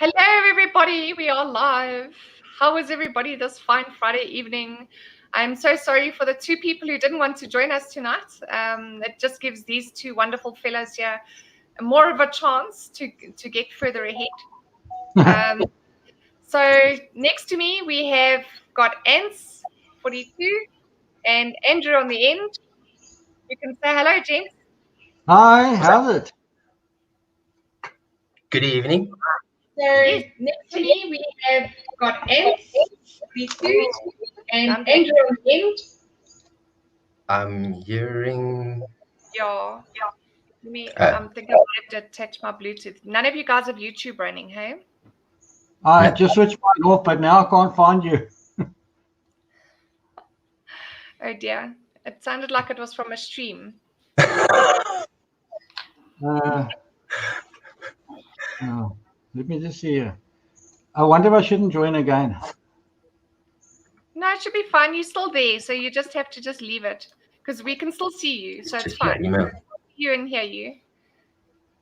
Hello, everybody. We are live. How is everybody this fine Friday evening? I'm so sorry for the two people who didn't want to join us tonight. It just gives these two wonderful fellows here more of a chance to get further ahead. So next to me, we have got Ants 42 and Andrew on the end. You can say hello, gents. Hi, how's it? Good evening. So next to me, we have got Ants 42 and Andrew on the end. I'm hearing. Yeah. Let me. I'm thinking I have to attach my Bluetooth. None of you guys have YouTube running, hey? I just switched mine off, but now I can't find you. Oh dear. It sounded like it was from a stream. Let me just see here. I wonder if I shouldn't join again. No, it should be fine. You're still there, so you just have to just leave it because we can still see you, so it's fine. Email. See you and hear you.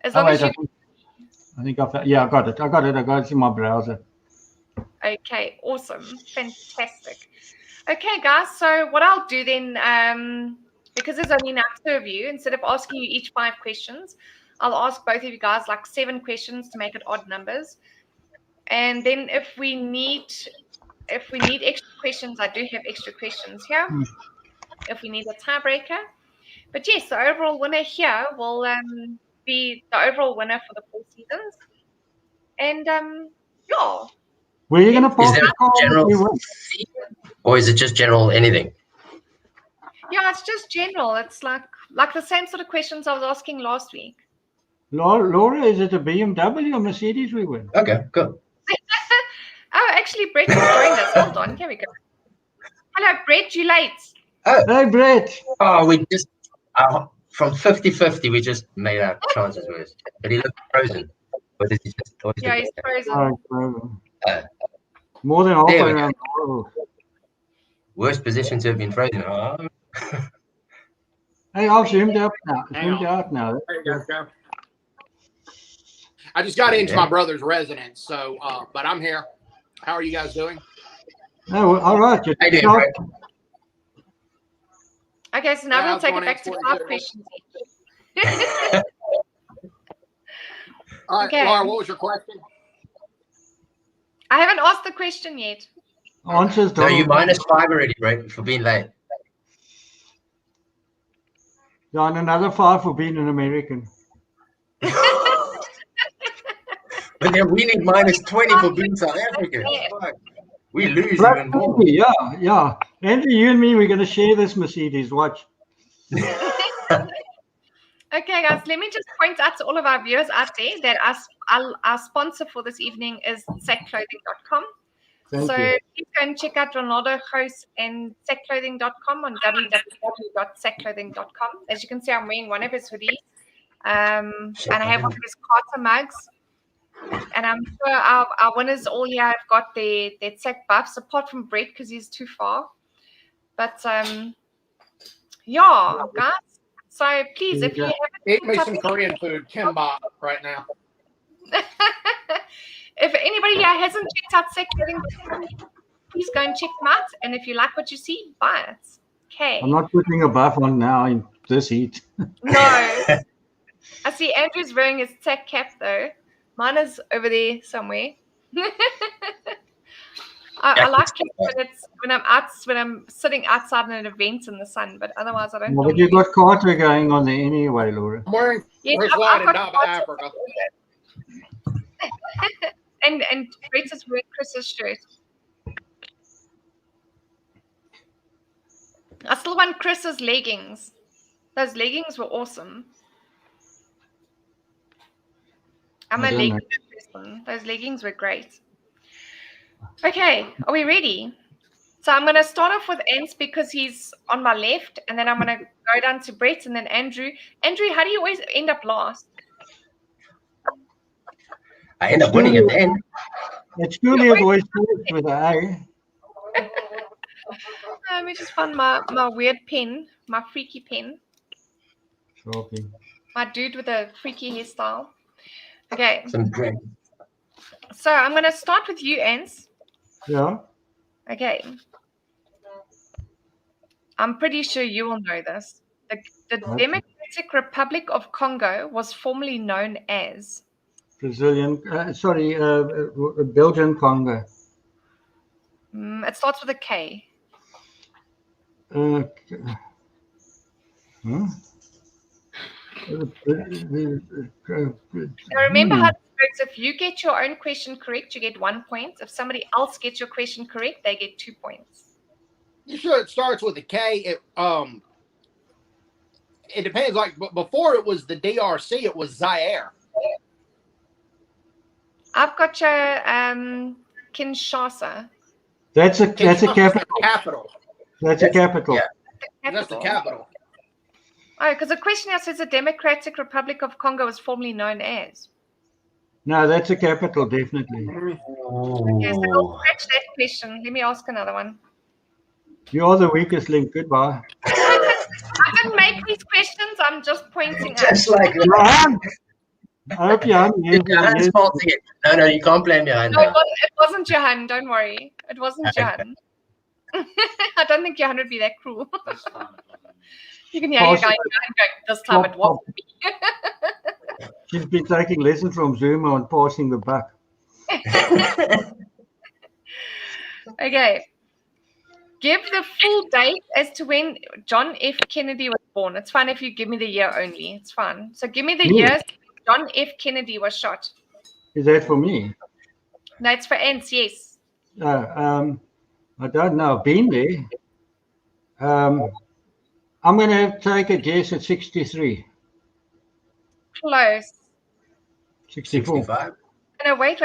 As long as you. I think I got it. I got it in my browser. Okay, awesome, fantastic. Okay, guys. So what I'll do then, because there's only now two of you, instead of asking you each 5 questions, I'll ask both of you guys like 7 questions to make it odd numbers. And then if we need extra questions, I do have extra questions here. If we need a tiebreaker. But yes, the overall winner here will be the overall winner for the 4 seasons. And yeah. Were you going to Is there a general or is it just general anything? Yeah, it's just general. It's like the same sort of questions I was asking last week. Laura, is it a BMW or Mercedes we win? Okay, good. Oh, actually, Brett has joined us. Hold on, here we go. Hello, Brett, you late? Oh. Hey, Brett. Oh, we just from 50-50, we just made our chances worse. But he looked frozen. Or did he just? Yeah, he's frozen. More than halfway around the world. Worst position to have been frozen. Hey, I've zoomed up now. Zoomed out now. There you go. I just got into my brother's residence, so but I'm here. How are you guys doing? Oh, all right. How you doing, Brett? Okay, so now we'll take it back to 5 questions. All right, Okay. Laura, what was your question? I haven't asked the question yet. Answers. So you -5 already, Brett, for being late. Yeah, and another 5 for being an American. But then we need -20 for being South African. We lose even more. Yeah. Andrew, you and me, we're going to share this Mercedes. Watch. Okay, guys, let me just point out to all of our viewers out there that our sponsor for this evening is sackclothing.com. So please go and check out Ronaldo Gous and sackclothing.com on www.sackclothing.com. As you can see, I'm wearing one of his hoodies. And I have one of his Carter mugs. And I'm sure our winners all here have got their sack buffs, apart from Brett because he's too far. But yeah, guys. So please, if you haven't eat me some Korean food, kimbap right now. If anybody here hasn't checked out Sack Clothing, please go and check them out. And if you like what you see, buy it. Okay. I'm not putting a buff on now in this heat. No. I see Andrew's wearing his tech cap though. Mine is over there somewhere. I like it when I'm sitting outside in an event in the sun, but otherwise I don't. But you've got Carter going on there anyway, Laura. I'm wearing Chris Light in Africa. and Brett is wearing Chris's shirt. I still want Chris's leggings. Those leggings were awesome. I'm a leggings person. Those leggings were great. Okay, are we ready? So I'm going to start off with Ants because he's on my left, and then I'm going to go down to Brett and then Andrew. Andrew, how do you always end up last? I end up winning at the end. It's Julia voice with an A. Let me just find my weird pen, my freaky pen. Shocking. My dude with a freaky hairstyle. Okay. Some drink. So I'm going to start with you, Ans. Yeah. Okay. I'm pretty sure you will know this. The Okay. Democratic Republic of Congo was formerly known as. Brazilian, Belgian Congo. It starts with a K. Huh? Now remember how it works. If you get your own question correct, you get 1 point. If somebody else gets your question correct, they get 2 points. You sure it starts with a K? It depends. Like before, it was the DRC. It was Zaire. I've got your Kinshasa. That's a Kinshasa's capital. the capital. That's a capital. Yeah. That's the capital. Oh, because the question here says the Democratic Republic of Congo was formerly known as. No, that's a capital, definitely. Okay, so I'll scratch that question. Let me ask another one. You are the weakest link. Goodbye. I didn't make these questions. I'm just pointing out. Just like Johan! I hope Johan hears Johan's you. faulting it. No, you can't blame Johan. No, now. it wasn't Johan. Don't worry. It wasn't Johan. I don't think Johan would be that cruel. You can hear you going, this time it wasn't me. She's been taking lessons from Zuma on passing the buck. Okay. Give the full date as to when John F. Kennedy was born. It's fine if you give me the year only. It's fine. So give me the year John F. Kennedy was shot. Is that for me? No, it's for Ants, yes. I don't know. I've been there. I'm going to take a guess at 63. Close. 64. 65. No, wait.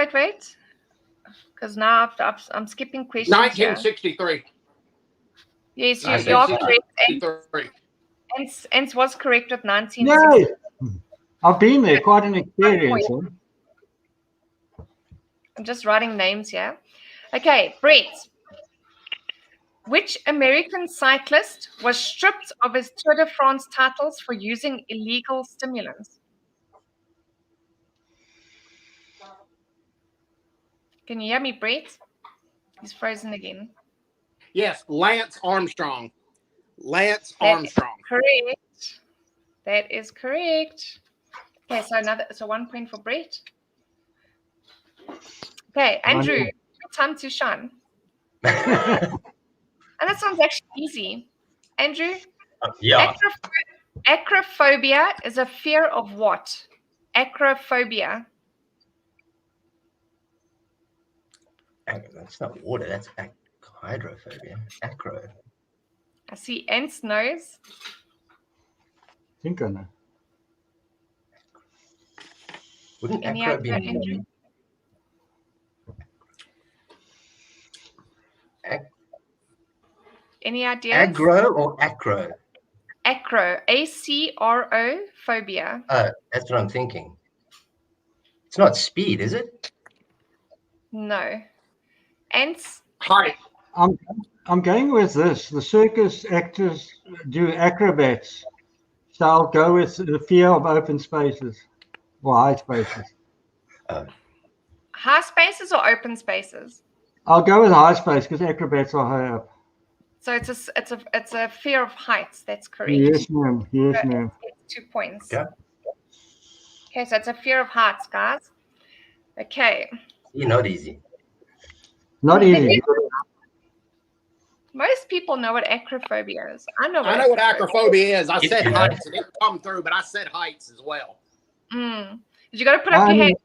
Because now I'm skipping questions. 1963. Yes, I you are said correct. Ants was correct with 1963. Yay! I've been there. Quite an experience. Huh? I'm just writing names here. Okay, Brett. Which American cyclist was stripped of his Tour de France titles for using illegal stimulants? Can you hear me, Brett? He's frozen again. Yes, Lance Armstrong. That Armstrong. is correct. That is correct. Okay, so 1 point for Brett. Okay, Andrew, your time to shine. And that sounds actually easy. Andrew? Yeah. Acrophobia is a fear of what? Acrophobia. That's not water. That's hydrophobia. Acro. I see Ant's nose. I think I know. Wouldn't Any acro idea, be Andrew? Any ideas? aggro or acro? Acro. A-C-R-O phobia. That's what I'm thinking. It's not speed, is it? No. Ants? Height. I'm going with this. The circus actors do acrobats. So I'll go with the fear of open spaces or high spaces. High spaces or open spaces? I'll go with high space because acrobats are high up. So it's a fear of heights. That's correct. Yes, ma'am. Yes, ma'am. It's 2 points. Yeah. Okay, so it's a fear of heights, guys. Okay. You're not easy. Not easy. Most people know what acrophobia is. I know what acrophobia is. I If said you know. heights. It didn't come through, but I said heights as well. Did you got to put up your hand?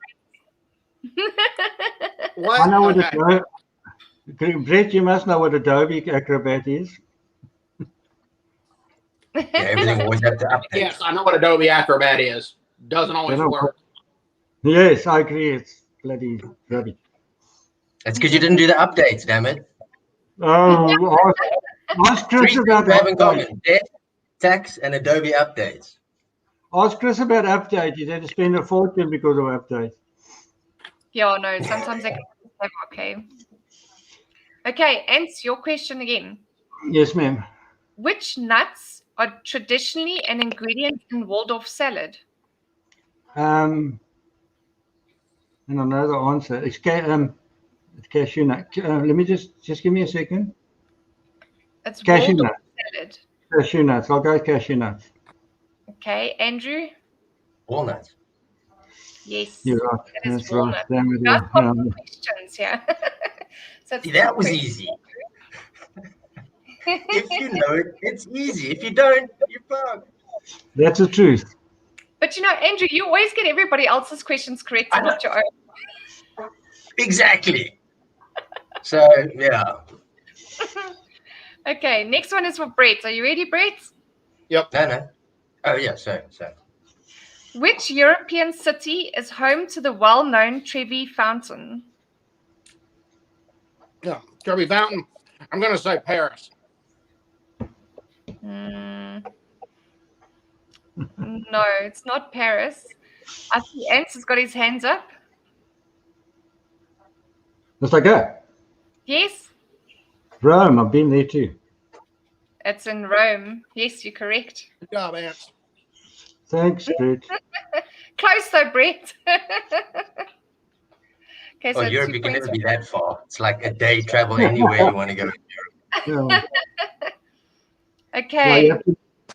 What? I know what Okay. Brett, you must know what Adobe Acrobat is. Yeah, everything always have to update. Yes, I know what Adobe Acrobat is. Doesn't always work. Yes, I agree. It's bloody rubbish. That's because you didn't do the updates, damn it. Oh, ask Three Chris things about we have in updates. common: debt, tax, and Adobe updates. Ask Chris about updates. He had to spend a fortune because of updates. Yeah, no, sometimes they can have okay. Okay, Ants, your question again. Yes, ma'am. Which nuts are traditionally an ingredient in Waldorf salad? and I know the answer. It's cashew nut. Let me just give me a second. It's Cashew Waldorf nut. salad. Cashew nuts. I'll go cashew nuts. Okay, Andrew. Walnuts. Yes. You're right. It is That's right. walnut. Damn it, That's yeah. what questions, yeah. So it's See, that two was questions. easy. If you know it, it's easy. If you don't, you're fucked. That's the truth. But you know, Andrew, you always get everybody else's questions correct and not your own. Exactly. So, yeah. Okay, next one is for Brett. Are you ready, Brett? No. Oh, yeah, so. Which European city is home to the well-known Trevi Fountain? Yeah, Trevi Fountain. I'm going to say Paris. No, it's not Paris. I see Ants has got his hands up. Let's go. Yes, Rome. I've been there too. it's in Rome. Yes, you're correct. Good job, Ants. Thanks, Brett. Close though, Brett. Okay, so Oh, Europe, 2 you can points. never be that far. It's like a day travel anywhere you want to go. Yeah. Okay. Well,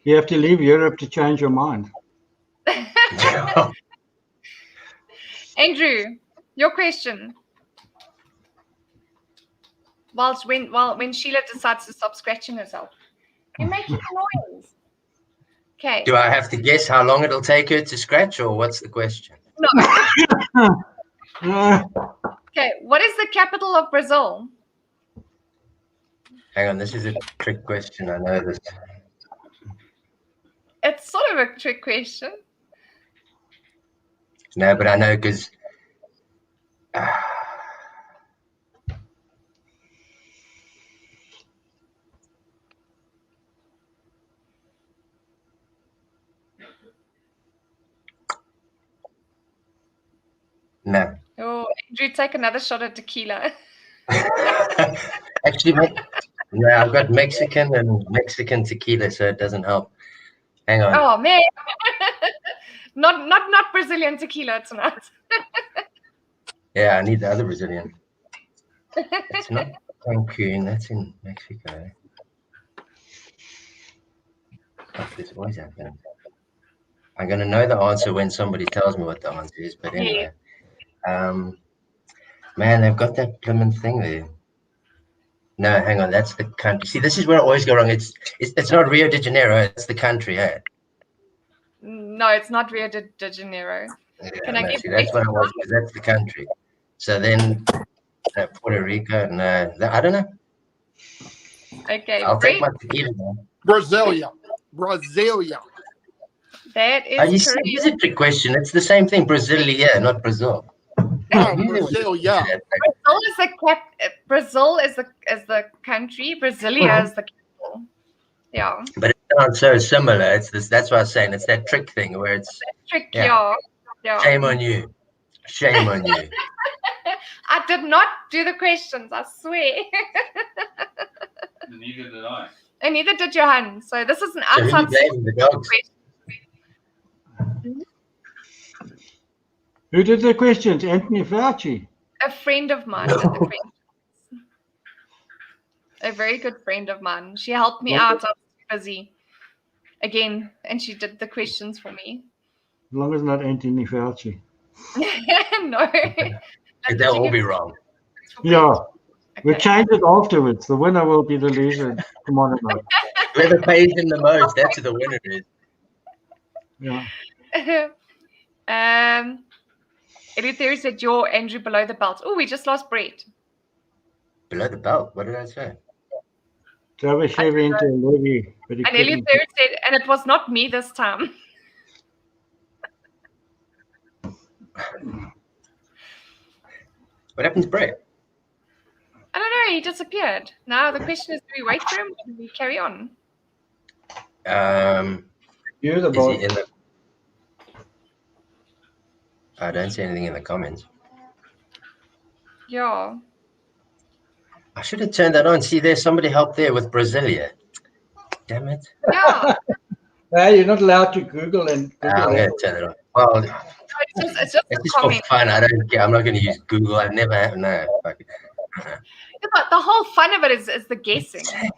you have to leave Europe to change your mind. Andrew, your question. When Sheila decides to stop scratching herself, you're making noise. Okay. Do I have to guess how long it'll take her to scratch, or what's the question? Okay. What is the capital of Brazil? Hang on, this is a trick question. I know this. It's sort of a trick question. No, but I know because. No. Oh, Andrew, take another shot at tequila. Actually, no, I've got Mexican and Mexican tequila, so it doesn't help. Hang on. Oh man, not Brazilian tequila tonight. Yeah, I need the other Brazilian. It's not Cancun, that's in Mexico. Fuck, this always happens. I'm gonna know the answer when somebody tells me what the answer is, but anyway. Man, they've got that Plymouth thing there. No, hang on, that's the country. See, this is where I always go wrong. It's not Rio de Janeiro, it's the country, eh? No, it's not Rio de Janeiro. Yeah, Can I no, give see, that's what I was, because that's the country. So then Puerto Rico, no, I don't know. Okay, I'll take Brett, my tequila now. Brasilia. that is You see, correct. it's a trick question. It's the same thing, Brasilia, not Brazil. Oh, Brasilia. Brazil is the country. Brasilia is the capital. Yeah. But it sounds so similar. It's this. That's what I was saying. It's that trick thing where it's Trick, Yeah. yeah. shame on you, shame on you. I did not do the questions, I swear. Neither did I. And neither did Johan. So this is an So who you outside blaming, the dogs? question. Who did the questions? Anthony Fauci. A friend of mine did the questions. A very good friend of mine. She helped me out. I was busy again, and she did the questions for me. As long as not Anthony Fauci. No. They'll all be wrong. Yeah. We'll Okay. change it afterwards. The winner will be the loser tomorrow night. Whoever pays him the most, that's who the winner is. Yeah. Elliot Theory said you're Andrew below the belt. Oh, we just lost Brett. Below the belt. What did I say? Travis Chevy into a levy, but he And Elliot couldn't. Theory said, and it was not me this time. What happens, Brett? I don't know. He disappeared. Now the question is, do we wait for him or do we carry on? You're the Is boss. he in the? I don't see anything in the comments. Yeah. I should have turned that on. See, there's somebody helped there with Brasilia. Damn it. Yeah. Hey, you're not allowed to Google and I'm Google. going to turn it on. Well, it's just It's a just for comment. fun. I don't care. I'm not going to use Google. I've never had. No. Fuck it. Yeah, but the whole fun of it is the guessing. Exactly.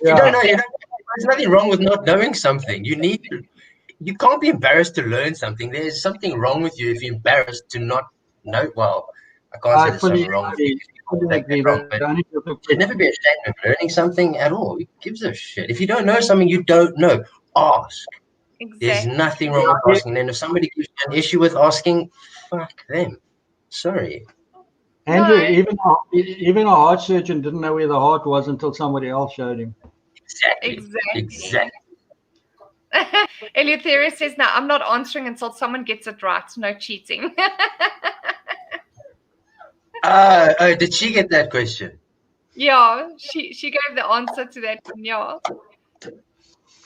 Yeah. You don't know. There's nothing wrong with not knowing something. You can't be embarrassed to learn something. There's something wrong with you if you're embarrassed to not know. Well, I can't say I there's fully something wrong with you. agree. Wrong, but The only you should never be ashamed of learning something at all. Who gives a shit? If you don't know something, you don't know. Ask. There's Exactly. nothing wrong with asking. And if somebody gives you an issue with asking, fuck them. Sorry. Andrew, No. even a heart surgeon didn't know where the heart was until somebody else showed him. Exactly. Eleutheria says, "No, I'm not answering until someone gets it right. No cheating." Oh, did she get that question? Yeah, she gave the answer to that one. Yeah.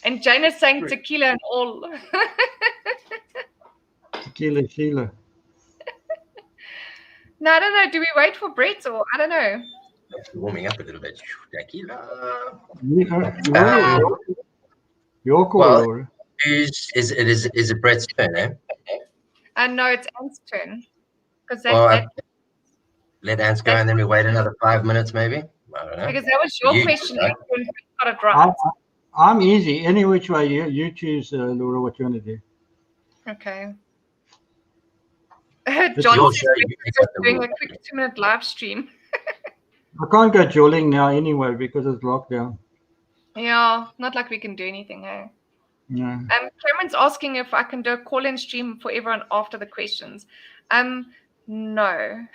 And Jane is saying tequila and all. Tequila Sheila. No, I don't know. Do we wait for Brett or I don't know? Warming up a little bit. Tequila. Your call, Well, Laura. Is it Brett's turn, eh? No, it's Anne's turn. Because Let Ants go and then we wait another 5 minutes maybe. I don't know. because that was your You question. decide. And you got it right. I'm easy. Any which way you choose, Laura, what you want to do. Okay. Your John show, says you we're pick up the doing a rules. quick 2-minute live stream. I can't go jolling now anyway because it's lockdown. Yeah, not like we can do anything, hey? No. Cameron's asking if I can do a call-in stream for everyone after the questions. No.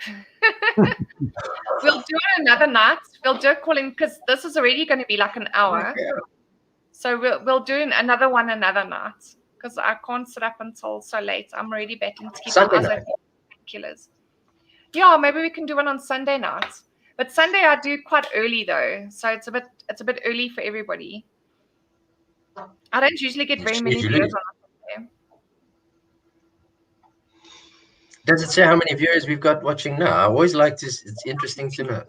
We'll do it another night. We'll do a call-in because this is already going to be like an hour. So we'll do another one another night because I can't sit up until so late. I'm already battling to keep my Sunday eyes night. open for killers. Yeah, maybe we can do one on Sunday night. But Sunday I do quite early though, so it's a bit early for everybody. I don't usually get very many Usually. viewers on a Sunday. Does it say how many viewers we've got watching now? I always like to. It's interesting to know.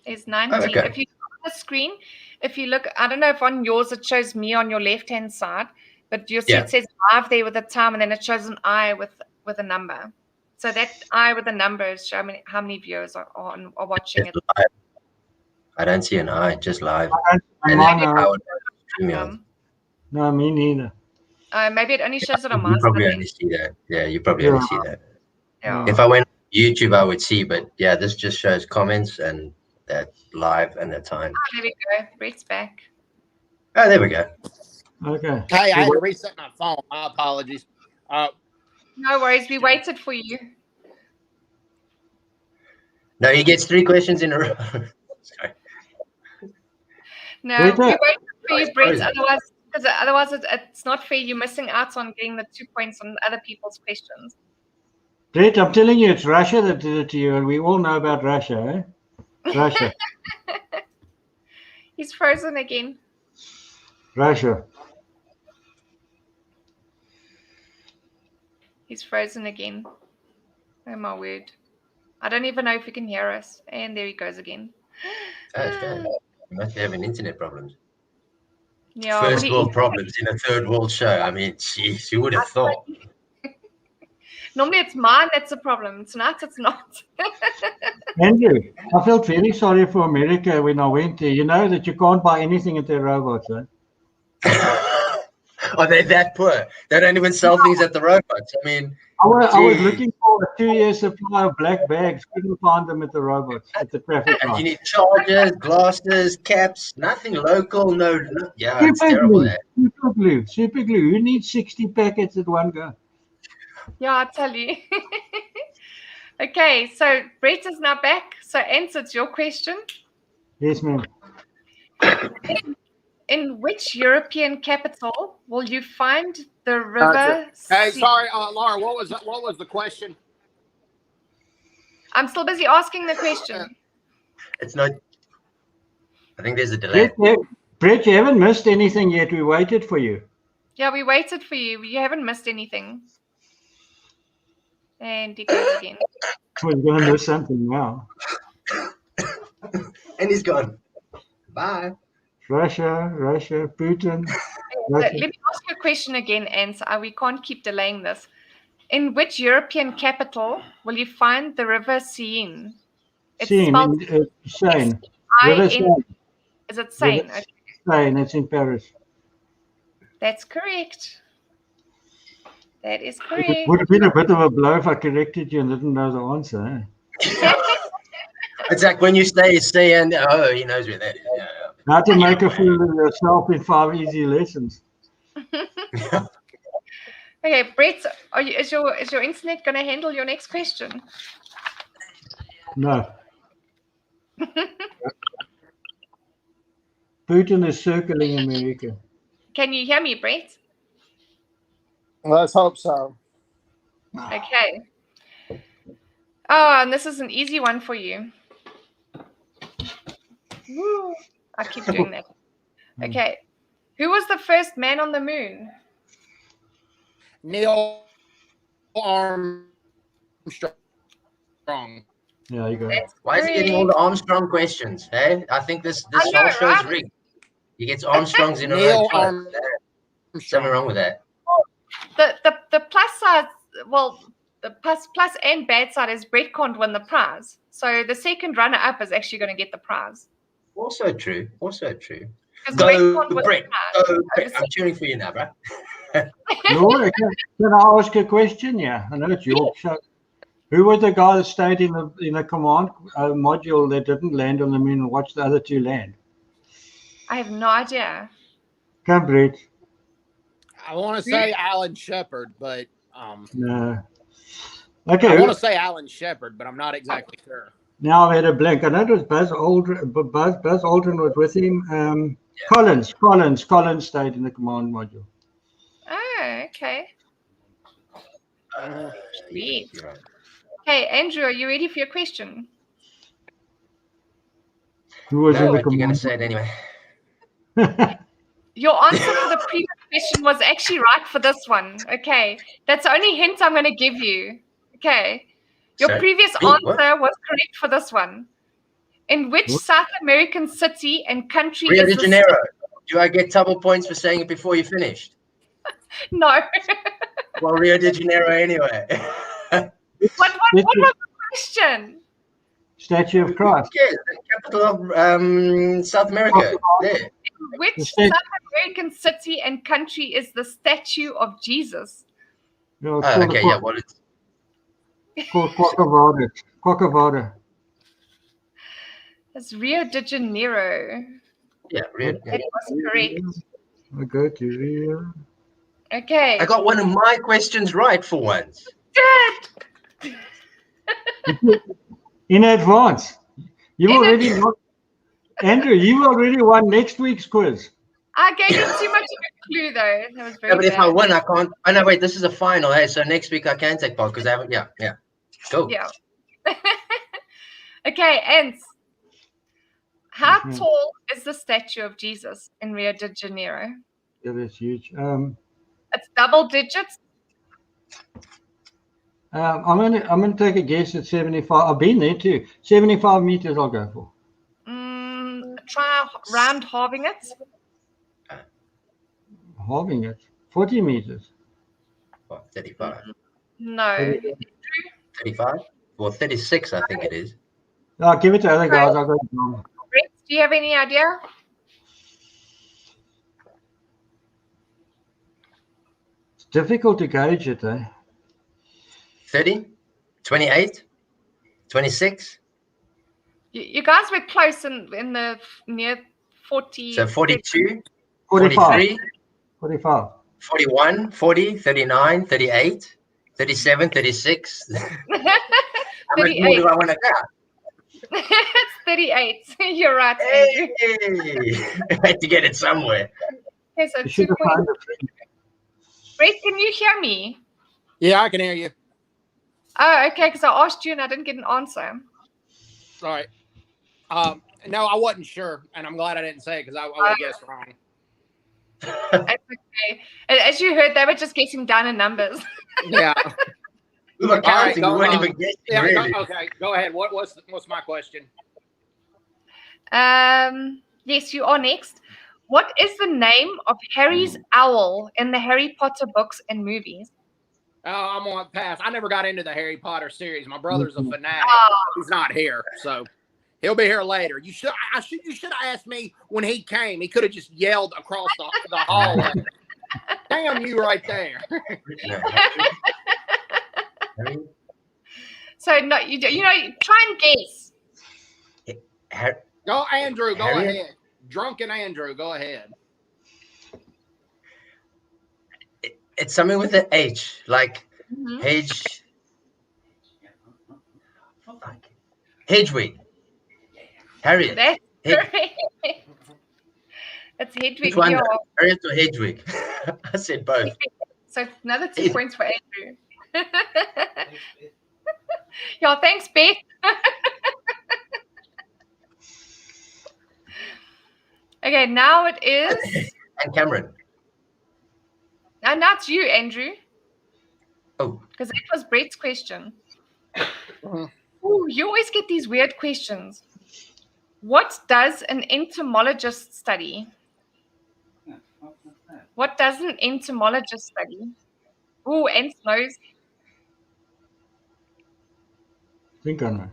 There's 19. Oh, okay. If you look on the screen, if you look, I don't know if on yours it shows me on your left-hand side, but you'll see Yeah. it says live there with the time, and then it shows an eye with a number. So that eye with the number is showing how many viewers are watching it. Just live. I don't see an eye, just live. I'm And on, then I would stream you on. no, me neither. Maybe it only shows it on my You probably side. only see that. Yeah, you probably only see that. Yeah. If I went on YouTube, I would see, but yeah, this just shows comments and that live and the time. Oh, there we go. Brett's back. Oh, there we go. Okay. Hey, I had to reset my phone. My apologies. No worries. We waited for you. No, he gets 3 questions in a row. Sorry. No, Brett, we waited for you, Brett. sorry. Otherwise, it's not fair. You're missing out on getting the 2 points on other people's questions. Brett, I'm telling you, it's Russia that did it to you, and we all know about Russia, eh? Russia. He's frozen again. Russia. He's frozen again. Oh my word. I don't even know if he can hear us. And there he goes again. Oh, okay. You must be having internet problems. Yeah. First world problems in a third world show. I mean, jeez, who would have thought? Normally it's mine that's a problem. Tonight it's not. Andrew, I felt really sorry for America when I went there. You know that you can't buy anything at their robots, eh? Are they that poor? They don't even sell things at the robots. I mean, I was Gee. looking for a 2-year supply of black bags. Couldn't find them at the robots at the traffic and you light. need chargers, glasses, caps, nothing local. No, yeah, it's terrible. Eh? Super glue. Who needs 60 packets at one go? Yeah, I tell you. Okay, so Brett is now back. So answers your question. Yes, ma'am. In which European capital will you find the river? Hey, Sea? sorry, Laura. What was the question? I'm still busy asking the question. It's not. I think there's a delay. Brett, you haven't missed anything yet. We waited for you. Yeah, we waited for you. You haven't missed anything. And he goes again. We're going to miss something now. And he's gone. Bye. Russia, Putin. Let me ask you a question again, and we can't keep delaying this. In which European capital will you find the River Seine? It's Seine, spelled Seine. Seine. River Seine. Is it Seine? River Okay. Seine, it's in Paris. That's correct. That is It correct. would have been a bit of a blow if I corrected you and didn't know the answer. Eh? It's like when you say and oh, he knows where that is. Yeah, How to make a fool of yourself in 5 easy lessons. yeah. Okay, Brett, is your internet going to handle your next question? No. Putin is circling America. Can you hear me, Brett? Let's hope so. Okay. Oh, and this is an easy one for you. Woo. I keep doing that. Okay. Who was the first man on the moon? Neil Armstrong. Yeah, you go. That's Why is he getting all the Armstrong questions? Hey, I think this I know, whole show's right? rigged. He gets Armstrongs in a Neil row. Armstrong. Something wrong with that. The plus side, well, the plus and bad side is Brett can't win the prize. So the second runner up is actually going to get the prize. Also true. Also true. Because Go, can't win Brett. the prize. Go, Brett. I'm cheering for you now, bro. Laura, can I ask a question? Yeah, I know it's your show. Who was the guy that stayed in the command module that didn't land on the moon and watched the other two land? I have no idea. Come, Brett. I want to say Alan Shepard, but No. I Okay, want to say Alan Shepard, but I'm not exactly sure. now I've had a blank. I know it was Buzz Aldrin, but Buzz Aldrin was with him. Collins stayed in the command module. Oh, okay. Sweet. You're right. Okay, Andrew, are you ready for your question? Who was No, in the but you're going to command? say it anyway. Your answer for the previous question was actually right for this one. Okay. That's the only hint I'm going to give you. Okay. Your Sorry? previous Me? What? answer was correct for this one. In which What? South American city and country Rio is de Janeiro. Do I get double points for saying it before you finished? No. Well, Rio de Janeiro anyway. What was the question? Statue of Christ. Yeah, the capital of South America. There. Which The state- South American city and country is the statue of Jesus? No, it's Oh, called, okay, yeah. Well, it's called Corcovado. It's Rio de Janeiro. yeah. Rio. Yeah. That was correct. I go to Rio. Okay. I got one of my questions right for once. Good. In advance. You've already won. Andrew, you already won next week's quiz. I gave you too much of a clue, though. That was very Yeah, but if I bad. win, I can't. Oh no, wait. This is a final. Hey, so next week I can take part because I haven't. Yeah, yeah. Cool. Yeah. Okay, Ants. How Mhm. tall is the statue of Jesus in Rio de Janeiro? Yeah, that's huge. It's double digits. I'm gonna take a guess at 75. I've been there too. 75 meters. I'll go for. Try round halving it. Halving it. 40 meters. What, 35. No. 35? Well, 36, I think it is. I'll give it to other guys. I'll go down. Brett, do you have any idea? It's difficult to gauge it, eh? 30? 28? 26? You guys were close in the near 40. So 42, 45. 43, 45. 41, 40, 39, 38, 37, 36. How much more 38. do I want to go? It's 38. You're right, Andrew. Hey! I had to get it somewhere. Okay, so You 2 should have points. found it. Brett, can you hear me? Yeah, I can hear you. Oh, okay, because I asked you and I didn't get an answer. All right. No, I wasn't sure, and I'm glad I didn't say it because I would have guessed wrong. That's okay. And as you heard, they were just getting down in numbers. Yeah. We were counting. go We weren't on. even guessing, Yeah. really. Okay. Go ahead. What's my question? Yes, you are next. What is the name of Harry's owl in the Harry Potter books and movies? Oh, I'm on pass. I never got into the Harry Potter series. My brother's a fanatic. He's not here, so he'll be here later. You should have asked me when he came. He could have just yelled across the hallway. Damn you right there. So no, you try and guess. Go, Andrew. Go Harriet? ahead. Drunken Andrew. Go ahead. It's something with an H, like Mhm. Hedwig. Harriet. That's Hed- correct. It's Hedwig. Which one? Yeah. Harriet or Hedwig? I said both. So another 2 Hed- points for Andrew. Yeah, thanks, Beth. Okay, now it is. And Cameron. And that's you, Andrew, Oh, because that was Brett's question. Mhm. Ooh, you always get these weird questions. What does an entomologist study? What does an entomologist study? Ooh, Ants knows. think I know.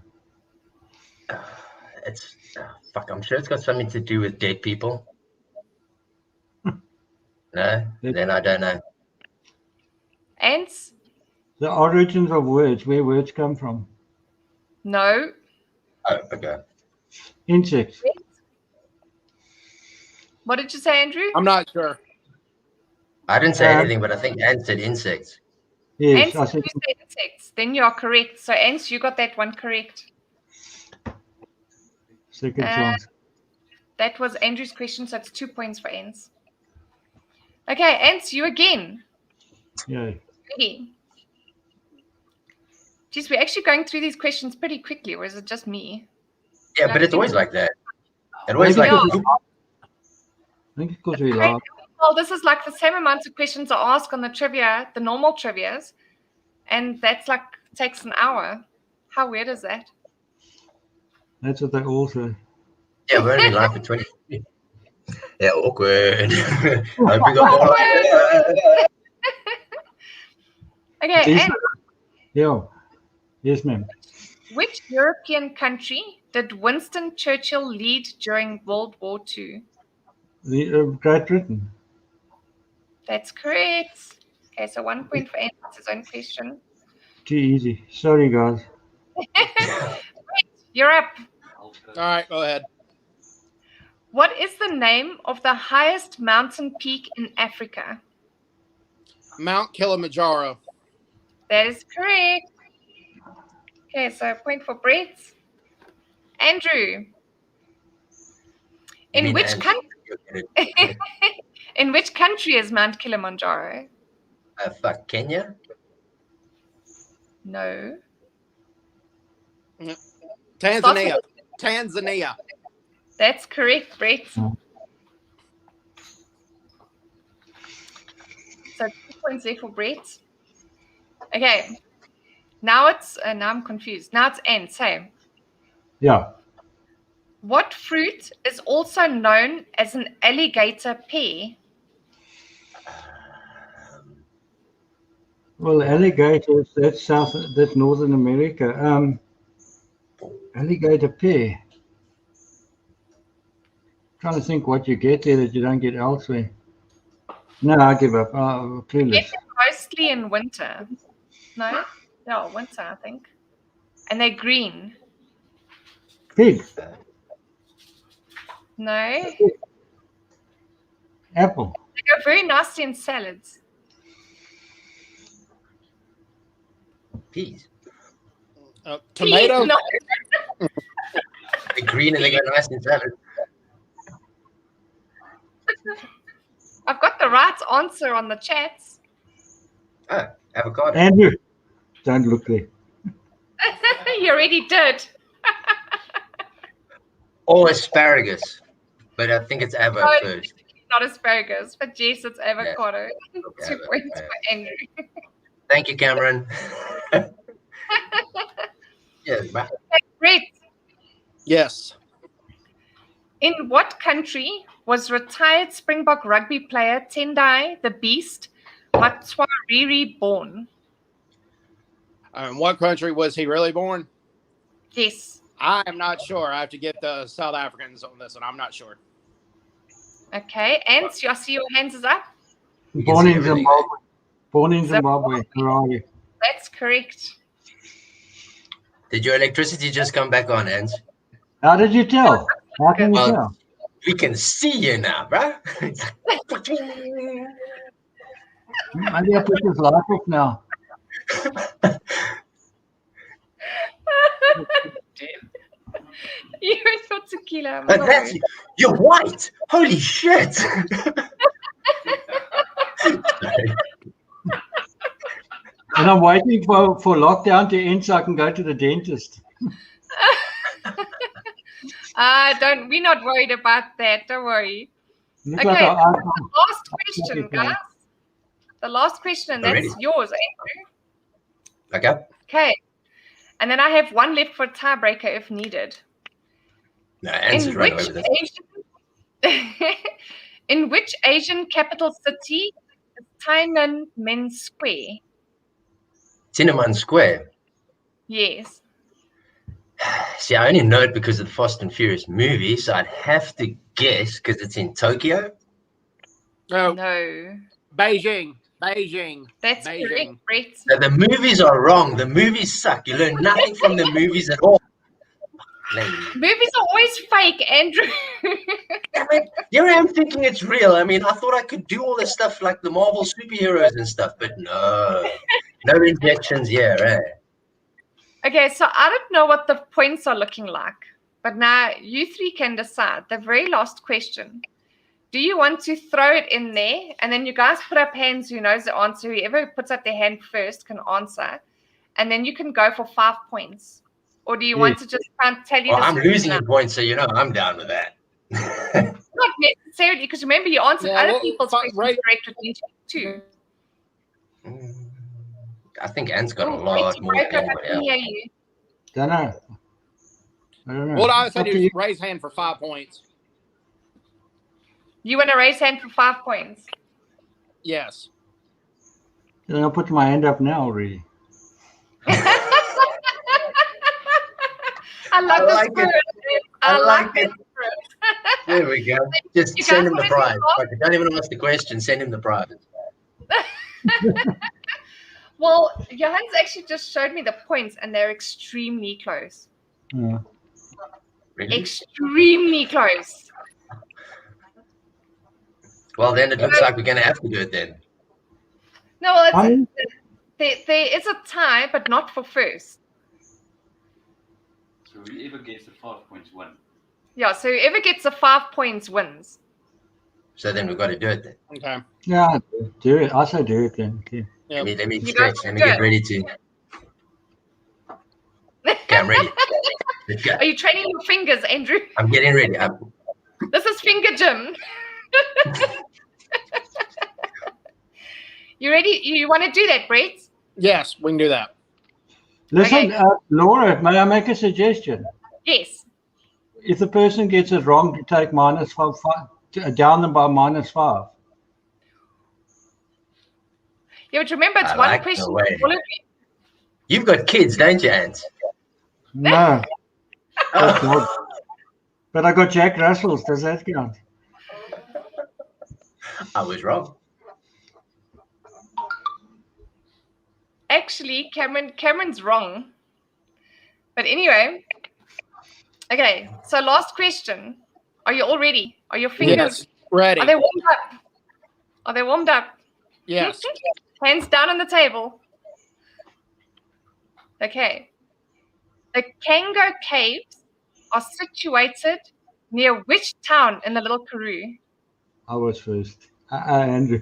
it's fuck. I'm sure it's got something to do with dead people. No, then I don't know. Ants? The origins of words, where words come from. No. Oh, okay. Insects. What did you say, Andrew? I'm not sure. I didn't say Um, anything, but I think Anne said insects. Yes, Ants, I said you said insects. Then you are correct. So, Ants, you got that one correct. second chance. That was Andrew's question, so it's 2 points for Ants. Okay, Ants, you again. Yeah. Ready? Geez, we're actually going through these questions pretty quickly, or is it just me? Yeah, but it's always like that. It always like Yeah. I think it's because we laugh. Well, this is like the same amount of questions I ask on the trivia, the normal trivias, and that's like takes an hour. How weird is that? That's what they all say. yeah, we're only live for 20. Yeah, awkward. Hope you got more like that. Okay, Yes, and yeah. Yes, ma'am. which European country did Winston Churchill lead during World War II? Great Britain. That's correct. Okay, so 1 point for Ants, his own question. Too easy. Sorry, guys. You're up. All right, go ahead. What is the name of the highest mountain peak in Africa? Mount Kilimanjaro. That is correct. Okay, so a point for Brett. Andrew. In mean which Anne? country? In which country is Mount Kilimanjaro? Fuck, Kenya? No. Tanzania. Tanzania. That's correct, Brett. Oh. So 2 points there for Brett. Okay. Now it's now I'm confused. Now it's Ants. Hey, Yeah. what fruit is also known as an alligator pear? Well, alligators, that's Northern America. Alligator pear. Trying to think what you get there that you don't get elsewhere. No, I give up. Clueless. Get them mostly in winter. No? Yeah, winter, I think. And they're green. Pig. No? Apple. They go very nasty in salads. Peas. Tomato. No. They're green and they go nice and salad. I've got the right answer on the chats. Oh, avocado. Andrew. Don't look there. You already did. Or asparagus. But I think it's avo No, first. Not asparagus, but yes, it's avocado. Okay, 2 points okay. for Andrew. Thank you, Cameron. Yes, but Great. Yes. In what country was retired Springbok rugby player Tendai the Beast Matwariri born? What country was he really born? Yes. I am not sure. I have to get the South Africans on this one. I'm not sure. Okay. Ants, I see your hands is up. You can Born see in everything. Zimbabwe. Born in Zimbabwe. Where are you? That's correct. Did your electricity just come back on, Hans? How did you tell? How can you Well, tell? we can see you now, bro. Maybe I put this light off now. You went for tequila. I'm But that's sorry. you're white. Holy shit. And I'm waiting for lockdown to end so I can go to the dentist. We're not worried about that. Don't worry. Look Okay. like Last question, Okay. guys. The last question, and Already? that's yours, Andrew. Okay. Okay. And then I have one left for tiebreaker if needed. No, Hans is right over this. In which Asian capital city is Tiananmen Square? Tiananmen Square. Yes. See, I only know it because of the Fast and Furious movie, so I'd have to guess because it's in Tokyo. No, No. Beijing. That's Beijing. correct, Brett. So the movies are wrong. The movies suck. You learn nothing from the movies at all. Lame. Movies are always fake, Andrew. Damn it. Here I am thinking it's real. I mean, I thought I could do all this stuff like the Marvel superheroes and stuff, but no. No injections here, eh? Okay, so I don't know what the points are looking like, but now you three can decide. The very last question. Do you want to throw it in there? And then you guys put up hands who knows the answer. Whoever puts up their hand first can answer. And then you can go for 5 points. Or do you want to just try and tell you Well, this I'm right losing now? in points, so you know I'm down with that. Not necessarily, because remember you answered Yeah, other well, people's right. questions correct with me too. I think Anne's got a Oh, lot wait, more break than up, I anybody can else. hear you. Don't know. I don't know. What I Up said to is you. raise hand for 5 points. You want to raise hand for 5 points? Yes. Then I'll put my hand up now already. I love I the like it. spirit. I like the it. spirit. There we go. Just You send guys him the wanna do prize. what? Like, don't even ask the question. Send him the prize. Well, Johannes actually just showed me the points, and they're extremely close. Yeah. Really? Extremely close. Well, then it looks like we're going to have to do it then. No, well, Um, there is a tie, but not for first. So whoever gets the 5 points win. Yeah, so whoever gets the 5 points wins. So then we've got to do it then. Okay. Yeah, do it. I say do it then. Okay. Yeah. Let me You stretch. guys Let me do get it. ready to. Okay, I'm ready. Let's go. Are you training your fingers, Andrew? I'm getting ready. This is finger gym. You ready? You want to do that, Brett? Yes, we can do that. Listen, Okay. Laura, may I make a suggestion? Yes. If the person gets it wrong, to take down them by -5. Yeah, but remember, it's I one like the question for way. all of you. You've got kids, don't you, Ant? No, Oh, but I got Jack Russells. Does that count? I was wrong. Actually, Cameron's wrong. But anyway, okay. So last question. Are you all ready? Are your fingers? Yes. Ready. Are they warmed up? Are they warmed up? Yes. Hands down on the table. Okay. The Kango Caves are situated near which town in the Little Karoo? I was first. Andrew.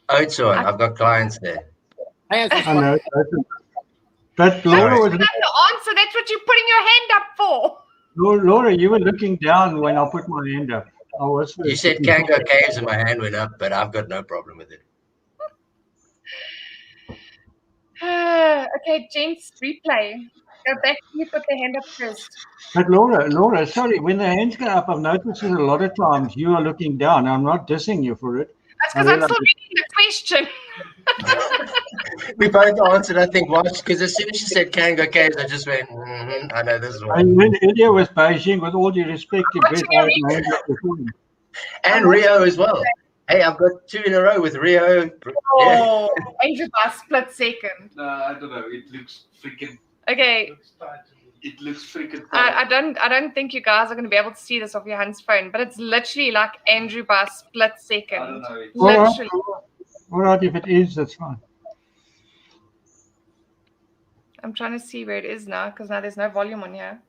Oatsorn, I've got clients there. Hands I know. But Laura Sorry. was That's the answer. That's what you're putting your hand up for. Laura, you were looking down when I put my hand up. I was first. You said Kango Caves and my hand went up, but I've got no problem with it. Okay, gents, replay. Go back. You put the hand up first. But Laura, sorry, when the hands go up, I've noticed it a lot of times you are looking down. I'm not dissing you for it, That's because I'm still reading the question. We both answered, I think, watch, because as soon as she said Kango Caves, I just went, I know this one. And when India was Beijing, with all due respect to Watching Brett, a I named it before. And Rio as well. Hey, I've got 2 in a row with Rio. Yeah. Oh, Andrew by split second. No, I don't know. It looks freaking. Okay, It looks freaking. I don't think you guys are going to be able to see this off your Hans phone, but it's literally like Andrew by split I don't second. know. It's, Literally. All right, if it is, that's fine. I'm trying to see where it is now because now there's no volume on here.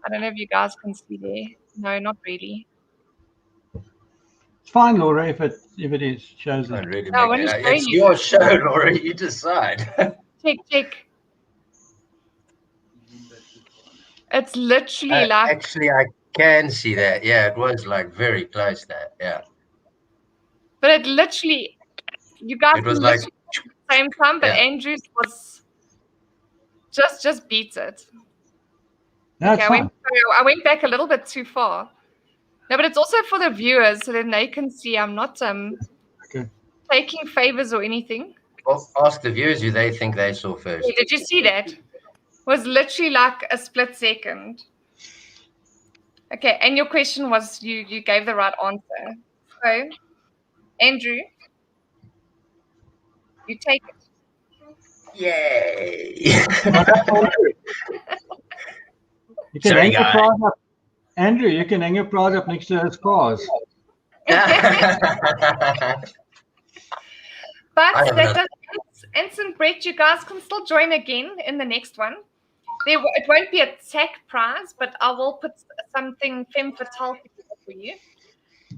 I don't know if you guys can see there. No, not really. It's fine, Laura, if it is, shows Don't it. really No, make when it it's out. showing It's you- your show, Laura. You decide. Check. It's literally like Actually, I can see that. Yeah, it was like very close. That but it literally you guys it was can like literally at the same time, but Yeah. Andrews was just beats it. No, it's Okay, fine. I went back a little bit too far. No, but it's also for the viewers so then they can see I'm not Okay. taking favors or anything. ask the viewers who they think they saw first. Did you see that? It was literally like a split second. Okay, and your question was you gave the right answer. So, Andrew, you take it. Yay! You can Sorry, hang your guys. prize up. Andrew, you can hang your prize up next to those cars. But I have that Instant Brett, you guys can still join again in the next one. It won't be a tech prize, but I will put something femme fatale for you.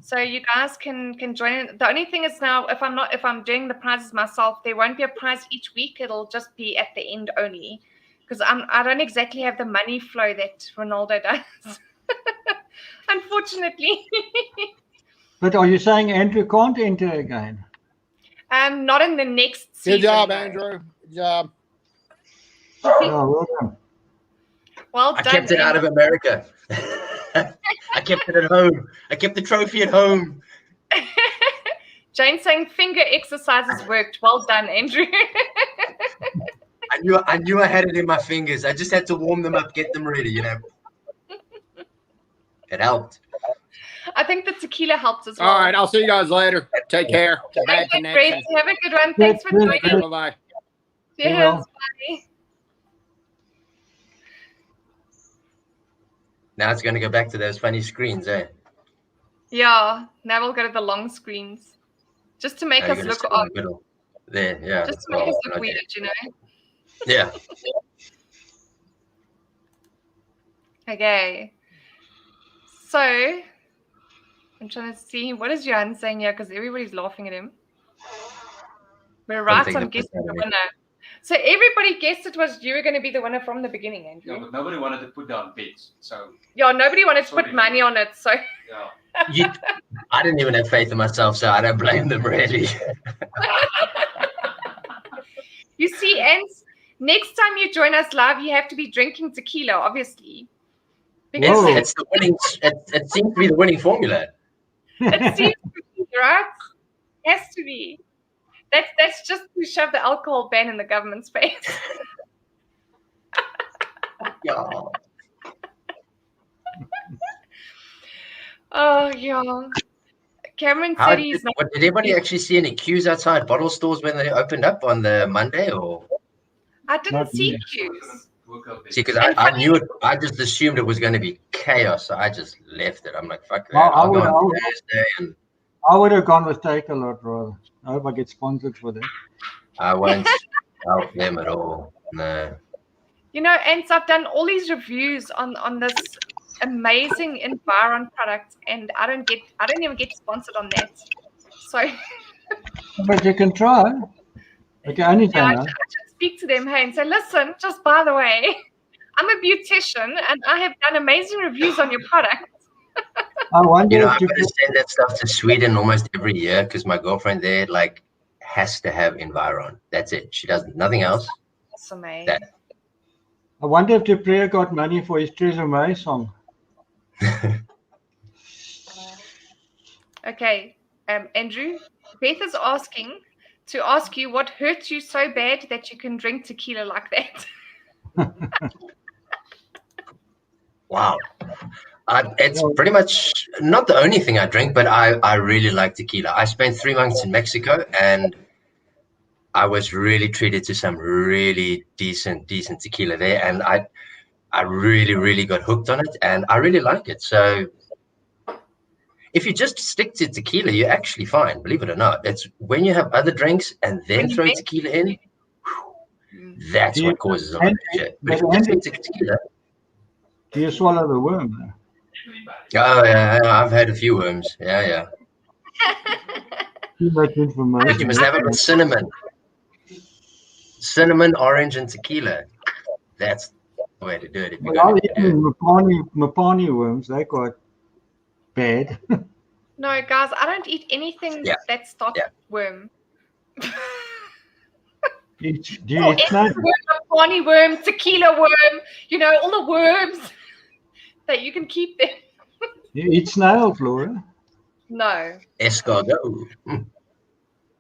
So you guys can join in. The only thing is now if I'm doing the prizes myself, there won't be a prize each week. It'll just be at the end only. Because I don't exactly have the money flow that Ronaldo does. Unfortunately. But are you saying Andrew can't enter again? Not in the next season. Good job, no. Andrew. Good job. Oh, well done. Well I done. kept it out of America. I kept it at home. I kept the trophy at home. Jane saying finger exercises worked. Well done, Andrew. I knew I had it in my fingers. I just had to warm them up, get them ready, you know. It helped. I think the tequila helped as well. All right, I'll see you guys later. Take care. Bad Okay, great. connection. Have a good one. Thanks for Good, joining. good. Bye-bye. Cheers. well. Bye. Now it's going to go back to those funny screens, eh? Yeah, now we'll go to the long screens. Just to make Now us you're gonna look sit in odd. the middle. There, yeah. Just to make us look okay. weird, you know? Yeah. Okay. So, I'm trying to see. What is Johan saying here? Because everybody's laughing at him. We're right Something on that guessing puts the that in. winner. So everybody guessed it was you were going to be the winner from the beginning, Andrew. yeah, but nobody wanted to put down bets. So, Yeah, nobody wanted to Sorry. put money on it. So yeah. I didn't even have faith in myself, so I don't blame them really. you see, Ants, next time you join us live, you have to be drinking tequila, obviously. Because Whoa. It's the winning. It seems to be the winning formula. it seems to be, right? Has to be. That's just to shove the alcohol ban in the government's face. Yeah. Oh, yeah. Cameron How said did, he's not. what, did anybody actually see any queues outside bottle stores when they opened up on the Monday? Or I didn't Not see me. queues. Work out see, because And I funny- knew it. I just assumed it was going to be chaos, so I just left it. I'm like, fuck that. Well, I I'll go would- on I would- Thursday, and I would have gone with Take a Lot rather. I hope I get sponsored for that. I won't help them at all. No. You know, and so I've done all these reviews on this amazing Environ product, and I don't even get sponsored on that. So But you can try. But the only thing, yeah, I should speak to them, hey, and say, listen, just by the way, I'm a beautician and I have done amazing reviews on your product. I wonder You know, if I'm you going to send that stuff to Sweden almost every year because my girlfriend there has to have Environ. That's it. She does nothing else. Awesome, eh? That- I wonder if Dupree got money for his Theresa May song. Okay, Andrew, Beth is asking to ask you what hurt you so bad that you can drink tequila like that. Wow. It's pretty much not the only thing I drink, but I really like tequila. I spent 3 months in Mexico, and I was really treated to some really decent tequila there, and I really got hooked on it, and I really like it. So if you just stick to tequila, you're actually fine, believe it or not. It's when you have other drinks and then When you throw drink- tequila in, that's what causes a lot of shit. But if you just stick to tequila, Do you swallow the worm? oh yeah, I've had a few worms. Yeah. Too much But you information. must have it with cinnamon, orange, and tequila. That's the way to do it. If you're Well, I've going to do eaten Mapani worms. They got bad. No, guys, I don't eat anything Yeah. that starts Yeah. with worm. Do you eat snake? Barney worm, tequila worm, all the worms that you can keep there. You eat snail, Flora? No. escargot.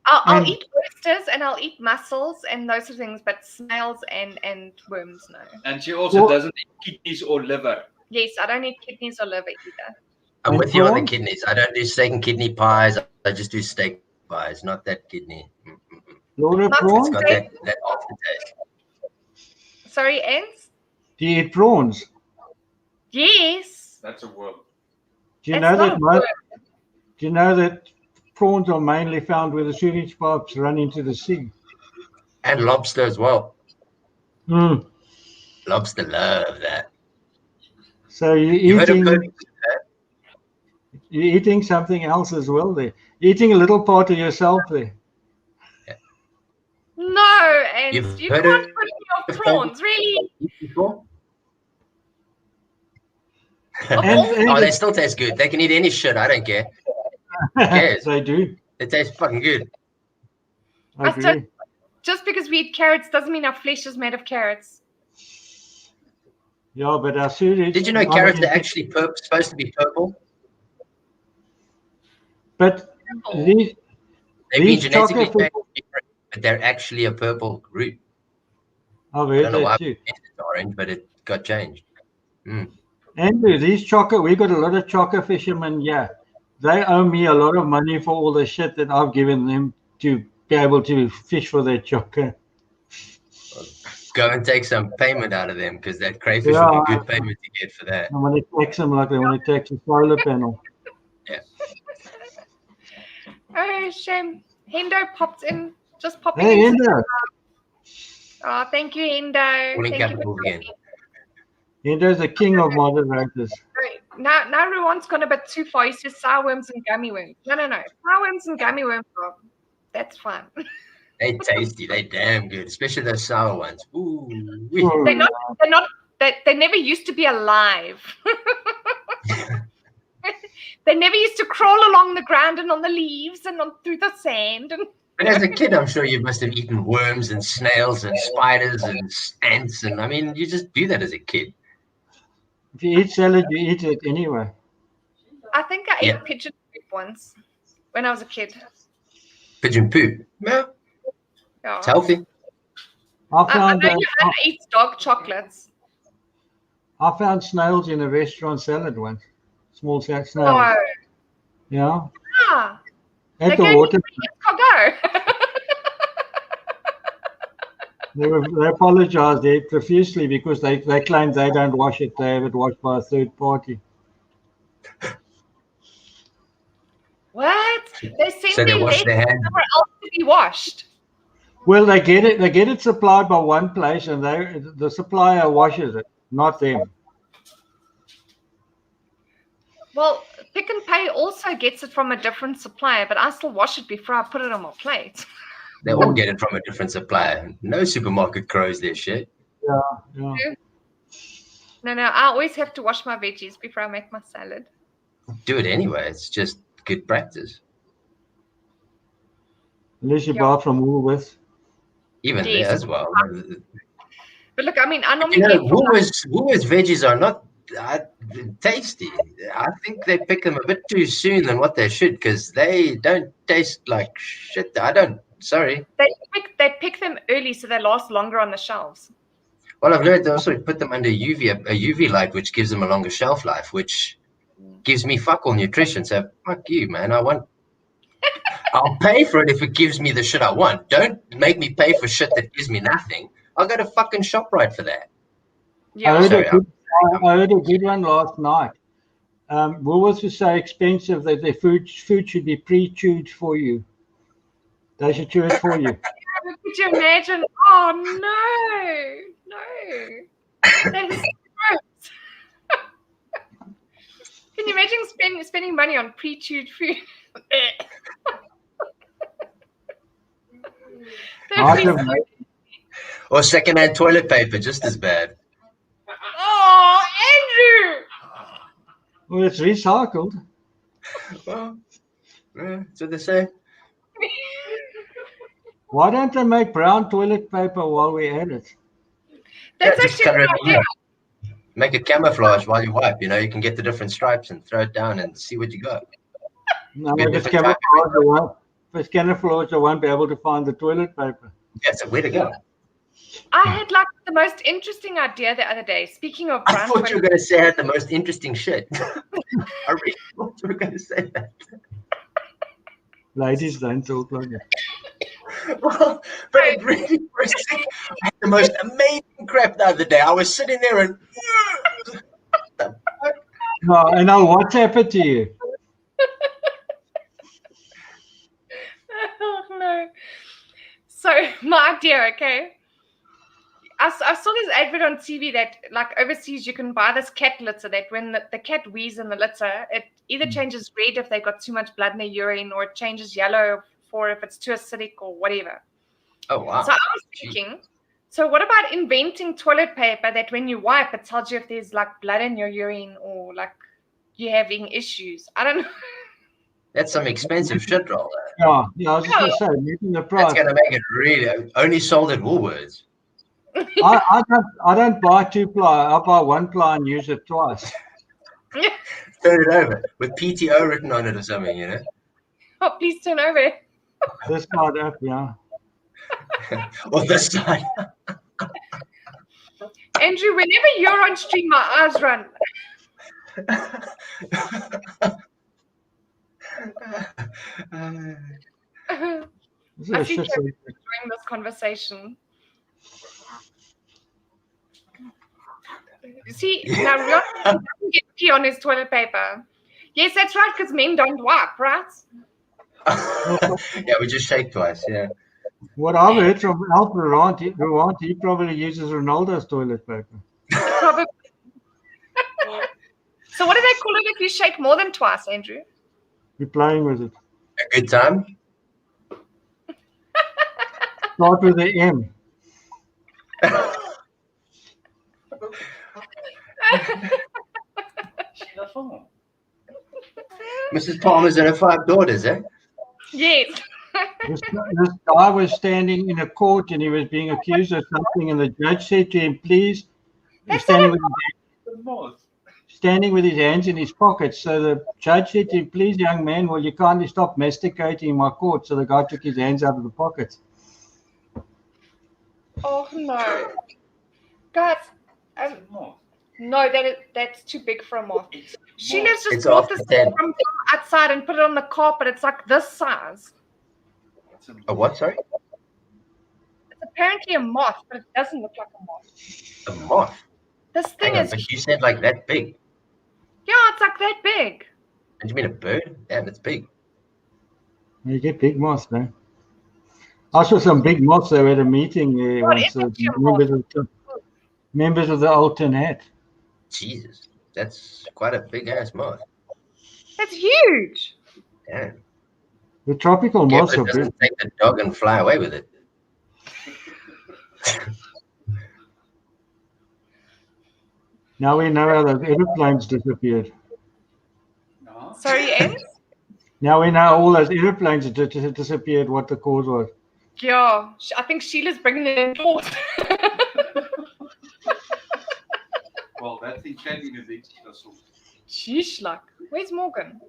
I'll And- eat oysters and I'll eat mussels and those sort of things, but snails and worms, no. And she also Well- doesn't eat kidneys or liver. Yes, I don't eat kidneys or liver either. I'm And with you on the prawns? kidneys. I don't do steak and kidney pies. I just do steak pies, not that kidney. Flora, Not It's prawns? got that aftertaste. Sorry, Ants? Do you eat prawns? Yes. That's a worm. Do you That's know not that? a worm. Do you know that prawns are mainly found where the sewage pipes run into the sea? And lobster as well. Mm. Lobster love that. So You've heard of you're eating something else as well there. Eating a little part of yourself there. No, and You've you heard can't of- put in your prawns, really. before? And- Oh, they still taste good. They can eat any shit. I don't care. Yes. They do. They taste fucking good. I I still- agree. Just because we eat carrots doesn't mean our flesh is made of carrots. Yeah, but our sewage. Did you know carrots are actually supposed to be purple? But these, They've been These genetically chocolate- different, but they're actually a purple root. I've I heard don't know why that too. it's orange, but it got changed. Andrew, these chocolate, we got a lot of chocolate fishermen. Yeah, they owe me a lot of money for all the shit that I've given them to be able to fish for their chocolate. Go and take some payment out of them, because that crayfish Yeah. would be good payment to get for that. I want to tax them like they want to tax a solar panel. Oh, shame. Hendo popped in. Just popping Hey, in. Endo. Oh, thank you, Hendo. Calling Thank you capital for again. Endo's the king of moderators. Now Ruan's gone a bit too far. He says sour worms and gummy worms. No. Sour worms and gummy worms, that's fine. They tasty. They damn good, especially those sour ones. Ooh. Oh, They're not, they never used to be alive. They never used to crawl along the ground and on the leaves and through the sand. And But as a kid, I'm sure you must have eaten worms and snails and spiders and ants. And I mean, you just do that as a kid. If you eat salad, you eat it anyway. I think I Yeah. ate pigeon poop once when I was a kid. Pigeon poo. Yeah, Yeah. it's healthy. I I found know you eat dog chocolates. I found snails in a restaurant salad once. Small snails. Oh, Yeah. ah, At they the gave water. me escargot. They apologized there profusely because they claim they don't wash it. They have it washed by a third party. What? They send So they me wash legs their hands. somewhere else to be washed. Well, they get it supplied by one place, and the supplier washes it, not them. Well, Pick and Pay also gets it from a different supplier, but I still wash it before I put it on my plate. They all get it from a different supplier. No supermarket grows their shit. Yeah. No, I always have to wash my veggies before I make my salad. Do it anyway. It's just good practice. Unless you Yeah. buy from Woolworths. Even Yes. there as well. But look, I mean, I normally You know, get from Woolworths veggies are not tasty. I think they pick them a bit too soon than what they should because they don't taste like shit. I don't. Sorry. they pick them early so they last longer on the shelves. Well, I've learned they also put them under a UV light, which gives them a longer shelf life, which gives me fuck all nutrition. So fuck you, man. I'll pay for it if it gives me the shit I want. Don't make me pay for shit that gives me nothing. I'll go to fucking ShopRite for that. Yeah. I heard Sorry, a good one last night. Woolworths was so expensive that their food should be pre-chewed for you. They should chew it for you. Could you imagine? Oh no. That is gross. Can you imagine spending money on pre-chewed food? Or secondhand toilet paper, just as bad. Oh, Andrew! Well, it's recycled. Well, that's what they say. Why don't they make brown toilet paper while we're at it? That's Just actually cut it an in idea. half. Make it camouflage while you wipe. You know, you can get the different stripes and throw it down and see what you got. No, Be a if it's different camouflage, I won't be able to find the toilet paper. That's a way to go. I had like the most interesting idea the other day. Speaking of I brown thought you were toilet, going to say I had the most interesting shit. I really thought you were going to say that. Ladies don't talk like that. Well, but it really, for a second, I had the most amazing crap the other day. I was sitting there and. No, and I'll WhatsApp it to you. oh no. So my idea, okay. I saw this advert on TV that like overseas you can buy this cat litter that when the cat wheezes in the litter, it either changes red if they've got too much blood in their urine or it changes yellow for if it's too acidic or whatever. Oh, wow. So I was thinking, so what about inventing toilet paper that when you wipe, it tells you if there's like blood in your urine or like you're having issues? I don't know. That's some expensive shit, roll. Yeah, I was just going to say, making the price. That's going to make it really only sold at Woolworths. I don't buy 2-ply. I buy 1-ply and use it twice. Turn it over with PTO written on it or something, you know? Oh, please turn over. This side up, yeah. Or this side. Andrew, whenever you're on stream, my eyes run. This I is see just Kevin enjoying this conversation. See, now Rion doesn't get pee on his toilet paper. Yes, that's right, because men don't wipe, right? Yeah, we just shake twice, yeah. what I've heard from Alf Durant, he probably uses Ronaldo's toilet paper. Probably. So what do they call it if you shake more than twice, Andrew? You're playing with it. A good time? Start with the M. Mrs. Palmer's and her 5 daughters, eh? Yes. This guy was standing in a court and he was being accused of something, and the judge said to him, please, standing with his hands in his pockets. So the judge said to him, please, young man, will you kindly stop masticating in my court? So the guy took his hands out of the pockets. Oh, no. Guys, no, that's too big for a moth. Sheila's just It's brought after this 10. from outside and put it on the carpet. It's like this size. A what, sorry? It's apparently a moth, but it doesn't look like a moth. A moth? This thing Hang on, is, but you said like that big. yeah, it's like that big. Did you mean a bird? Damn, it's big. You get big moths, man. I saw some big moths. They were at a meeting there What once. is it, your Members of the Alton Hat. Jesus, that's quite a big ass moth. That's huge. Damn. The tropical Yeah, moths but are it big. doesn't take the dog and fly away with it. Now we know how those aeroplanes disappeared. Sorry, Anne? Now we know all those aeroplanes that disappeared, what the cause was. Yeah, I think Sheila's bringing it in forth. Well, that thing can be eventually assault. Sheesh, like, where's Morgan?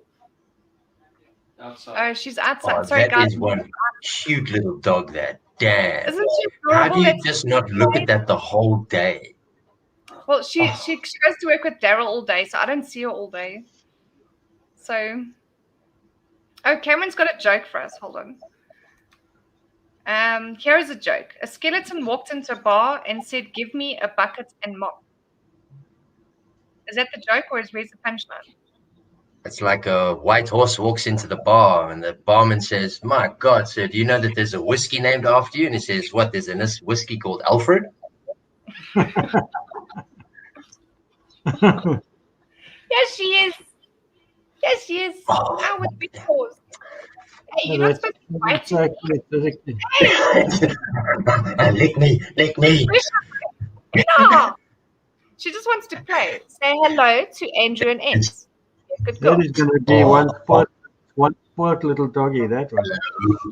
Outside. Oh, she's outside. Oh, Sorry, that guys. is one cute little dog there. Damn. Isn't she How adorable? do you That's- just not look at that the whole day? Well, she goes to work with Daryl all day, so I don't see her all day. So, oh, Cameron's got a joke for us. Hold on. Here is a joke. A skeleton walked into a bar and said, "Give me a bucket and mop." Is that the joke, or where's the punchline? It's like a white horse walks into the bar and the barman says, "My God, sir, do you know that there's a whiskey named after you?" And he says, "What, there's a whiskey called Alfred?" Yes, she is. Yes, she is. Oh, I would be paused. Hey, you're No, not supposed to bite you. exactly. Lick me. Yeah. She just wants to play. Say hello to Andrew and Ents. Good girl. That is going to be one sport little doggy, that one.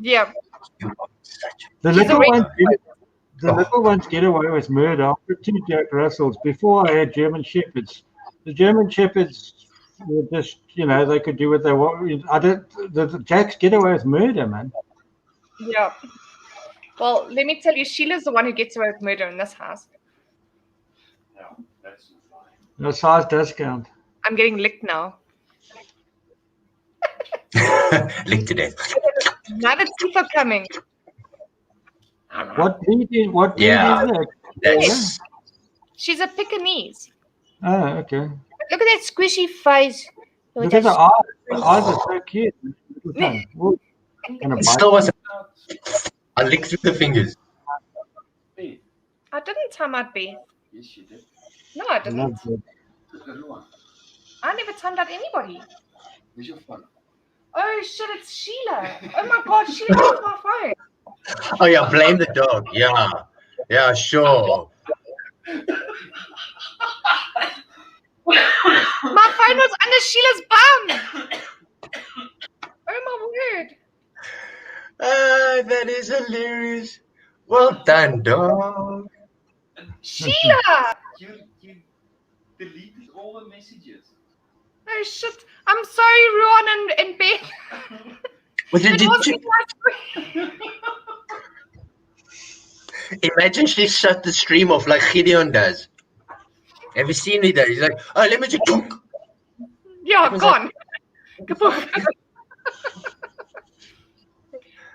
Yeah. You are such The She's little already- ones, the little ones get away with murder. After 2 Jack Russells, before I had German Shepherds, the German Shepherds were just, they could do what they want. The Jacks get away with murder, man. Yeah. Well, let me tell you, Sheila's the one who gets away with murder in this house. No, that's fine. The size does count. I'm getting licked now. lick to death. Now the teeth are coming. What breed is Yeah. that? That's She's a Pekingese. Oh, okay. Look at that squishy face. Look at the eyes. The eyes are so cute. Little tongue. Ooh, gonna it bite. still wasn't. I licked through the fingers. Hey, I didn't time out B. yes, you did. No, I I didn't. love that. The little one. I never timed out anybody. Where's your phone? Oh shit, it's Sheila. Oh my god, Sheila took my phone. Oh yeah, blame the dog. Yeah, sure. My phone was under Sheila's bum. Oh my word. That is hilarious. Well done, dog. Sheila! You deleted all the messages. Oh shit. I'm sorry, Ruan and Beth. Well, It wasn't my screen. imagine she shut the stream off like Gideon does. Have you seen me there? He's like, "Oh, let me just chunk." Yeah, was gone. Kapoof.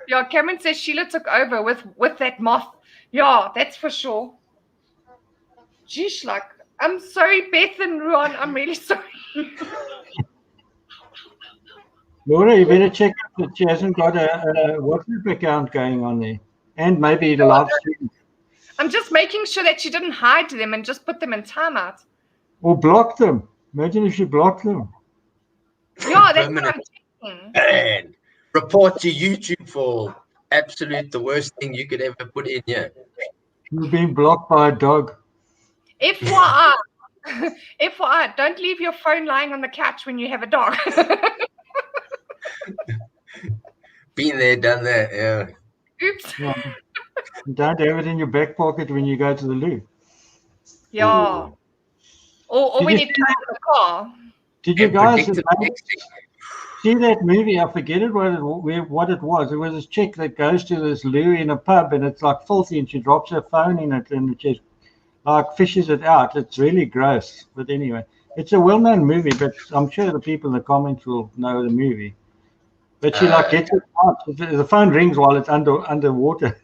Yeah, Cameron says Sheila took over with that moth. Yeah, that's for sure. Geesh, like, I'm sorry, Beth and Ruan. I'm really sorry. Laura, you better check that she hasn't got a WhatsApp account going on there. And maybe the live stream. I'm just making sure that she didn't hide them and just put them in timeout. Or block them. Imagine if she blocked them. Yeah, that's what Permanent. I'm checking. And report to YouTube for absolute the worst thing you could ever put in here. You've been blocked by a dog. FYI, FYI, don't leave your phone lying on the couch when you have a dog. Been there, done that. Yeah. Oops. Yeah. Don't have it in your back pocket when you go to the loo. Yeah. Ooh. Or when you come in the car. Did you And guys predicted the next thing. see that movie? I forget what it was. It was this chick that goes to this loo in a pub and it's like filthy and she drops her phone in it and she like fishes it out. It's really gross. But anyway, it's a well-known movie, but I'm sure the people in the comments will know the movie. But she like gets it out. The phone rings while it's underwater.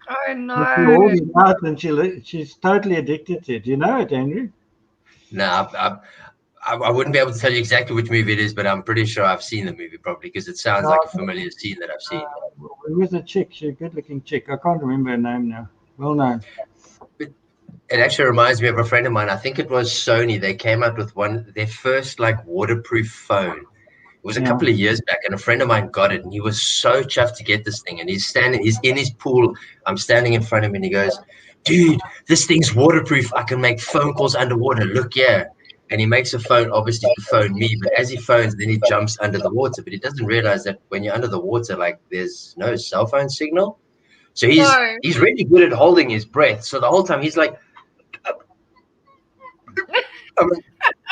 Oh She no. holds it out and she's totally addicted to it. Do you know it, Andrew? No, I wouldn't be able to tell you exactly which movie it is, but I'm pretty sure I've seen the movie probably because it sounds like a familiar scene that I've seen. Who was the chick? She's a good-looking chick. I can't remember her name now. Well known. It actually reminds me of a friend of mine. I think it was Sony. They came out with their first like waterproof phone. It was a couple of years back, and a friend of mine got it, and he was so chuffed to get this thing. And he's in his pool. I'm standing in front of him, and he goes, "Dude, this thing's waterproof. I can make phone calls underwater. Look here." And he makes a phone, obviously, to phone me. But as he phones, then he jumps under the water. But he doesn't realize that when you're under the water, like there's no cell phone signal. So he's really good at holding his breath. So the whole time he's like,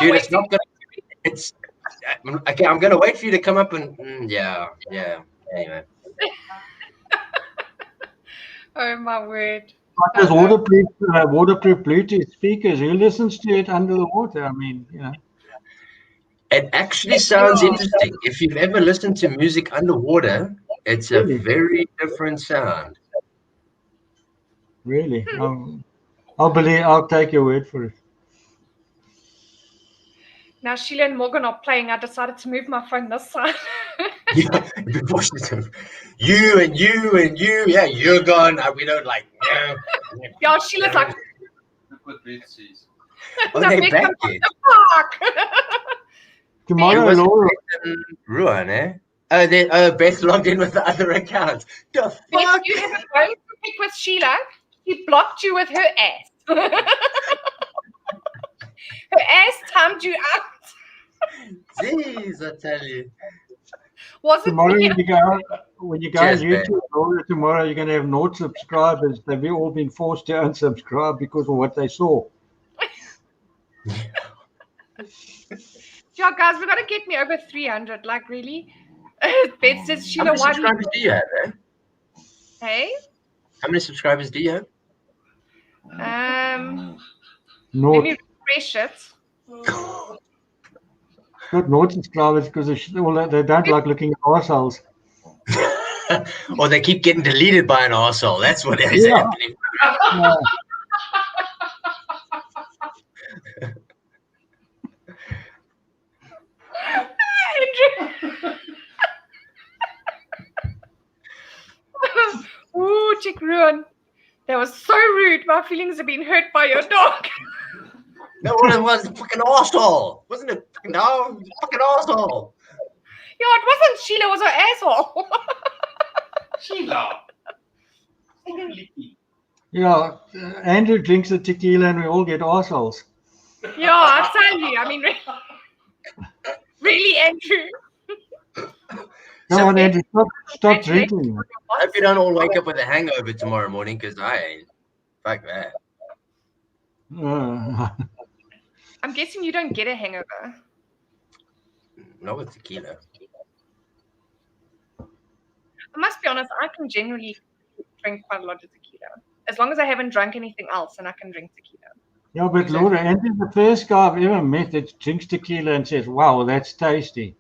Dude, it's not gonna. It's okay. I'm gonna wait for you to come up and yeah. Anyway, Oh my word. But there's waterproof Bluetooth speakers. Who listens to it under the water? I mean, it actually sounds interesting. If you've ever listened to music underwater, it's a Really? very different sound. Really. I'll take your word for it. Now Sheila and Morgan are playing. I decided to move my phone this side. Yeah, you and you. Yeah, you're gone. We don't like. Yeah, Sheila's like, Look what Beth says. Oh, "No, they Beck, back I'm it. fuck." Tomorrow, was Laura. Ruan, eh? Beth logged in with the other account. The Beth, fuck? you have a phone to pick with Sheila. She blocked you with her ass. Her ass timed you out. Jeez, I tell you. Was it Tomorrow, me? when you go Cheers, on YouTube, Laura, tomorrow you're going to have 0 subscribers. They've all been forced to unsubscribe because of what they saw. Yeah, guys, we got to get me over 300. Like, really? Beth says, How Sheila, many why do you... subscribers do you have, eh? Hey? How many subscribers do you have? Let Naught. me refresh it. Got 0 subscribers because they don't like looking at arseholes. Or they keep getting deleted by an arsehole. That's what is Yeah. happening. Ooh, Chick Ruin. That was so rude. My feelings have been hurt by your dog. No, what it was, fucking arsehole. Wasn't it? No, fucking arsehole. Yeah, it wasn't Sheila, it was her asshole. Sheila. Licky. Yeah, Andrew drinks the tequila and we all get arseholes. Yeah, I tell you. I mean, really, Andrew. Come on, Andrew, stop Congratulations drinking. on your I hope boss. you don't all wake up with a hangover tomorrow morning, because I ain't. Fuck that. I'm guessing you don't get a hangover. Not with tequila. I must be honest, I can genuinely drink quite a lot of tequila. As long as I haven't drunk anything else, and I can drink tequila. Yeah, but Laura, Andrew's the first guy I've ever met that drinks tequila and says, wow, that's tasty.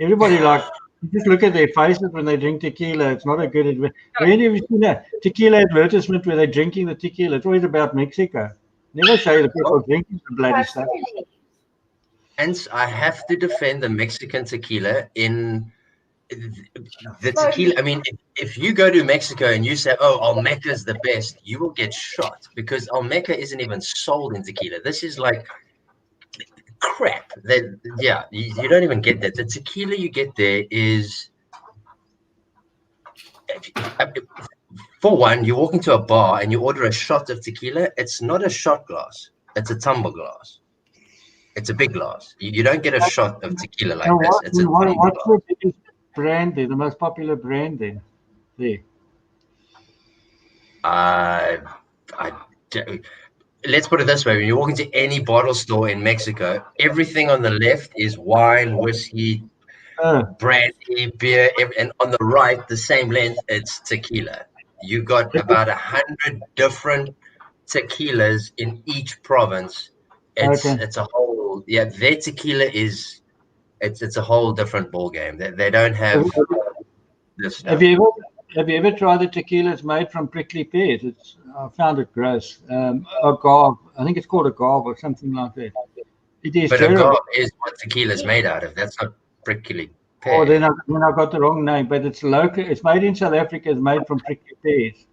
Everybody just look at their faces when they drink tequila. It's not a good advertisement. When have you seen a tequila advertisement where they're drinking the tequila? It's always about Mexico. Never show the people drinking the bloody stuff. Hence, I have to defend the Mexican tequila in the tequila. I mean, if you go to Mexico and you say, oh, Olmeca is the best, you will get shot because Olmeca isn't even sold in tequila. This is like crap. You don't even get that. The tequila you get there is, for one, you walk into a bar and you order a shot of tequila. It's not a shot glass. It's a tumbler glass. It's a big glass. You don't get a shot of tequila like this. It's a tumbler What's glass. the biggest brand there, the most popular brand then? There. Let's put it this way. When you walk into any bottle store in Mexico, everything on the left is wine, whiskey, brandy, beer, and on the right, the same length, it's tequila. You got about 100 different tequilas in each province. It's a whole, their tequila is, it's a whole different ball game. They don't have this stuff. Have you ever tried the tequila? It's made from prickly pears. I found it gross. Agave. I think it's called agave or something like that. It is But terrible. agave is what tequila is made out of. That's not prickly pear. Oh, then I got the wrong name. But it's local. It's made in South Africa. It's made from prickly pears.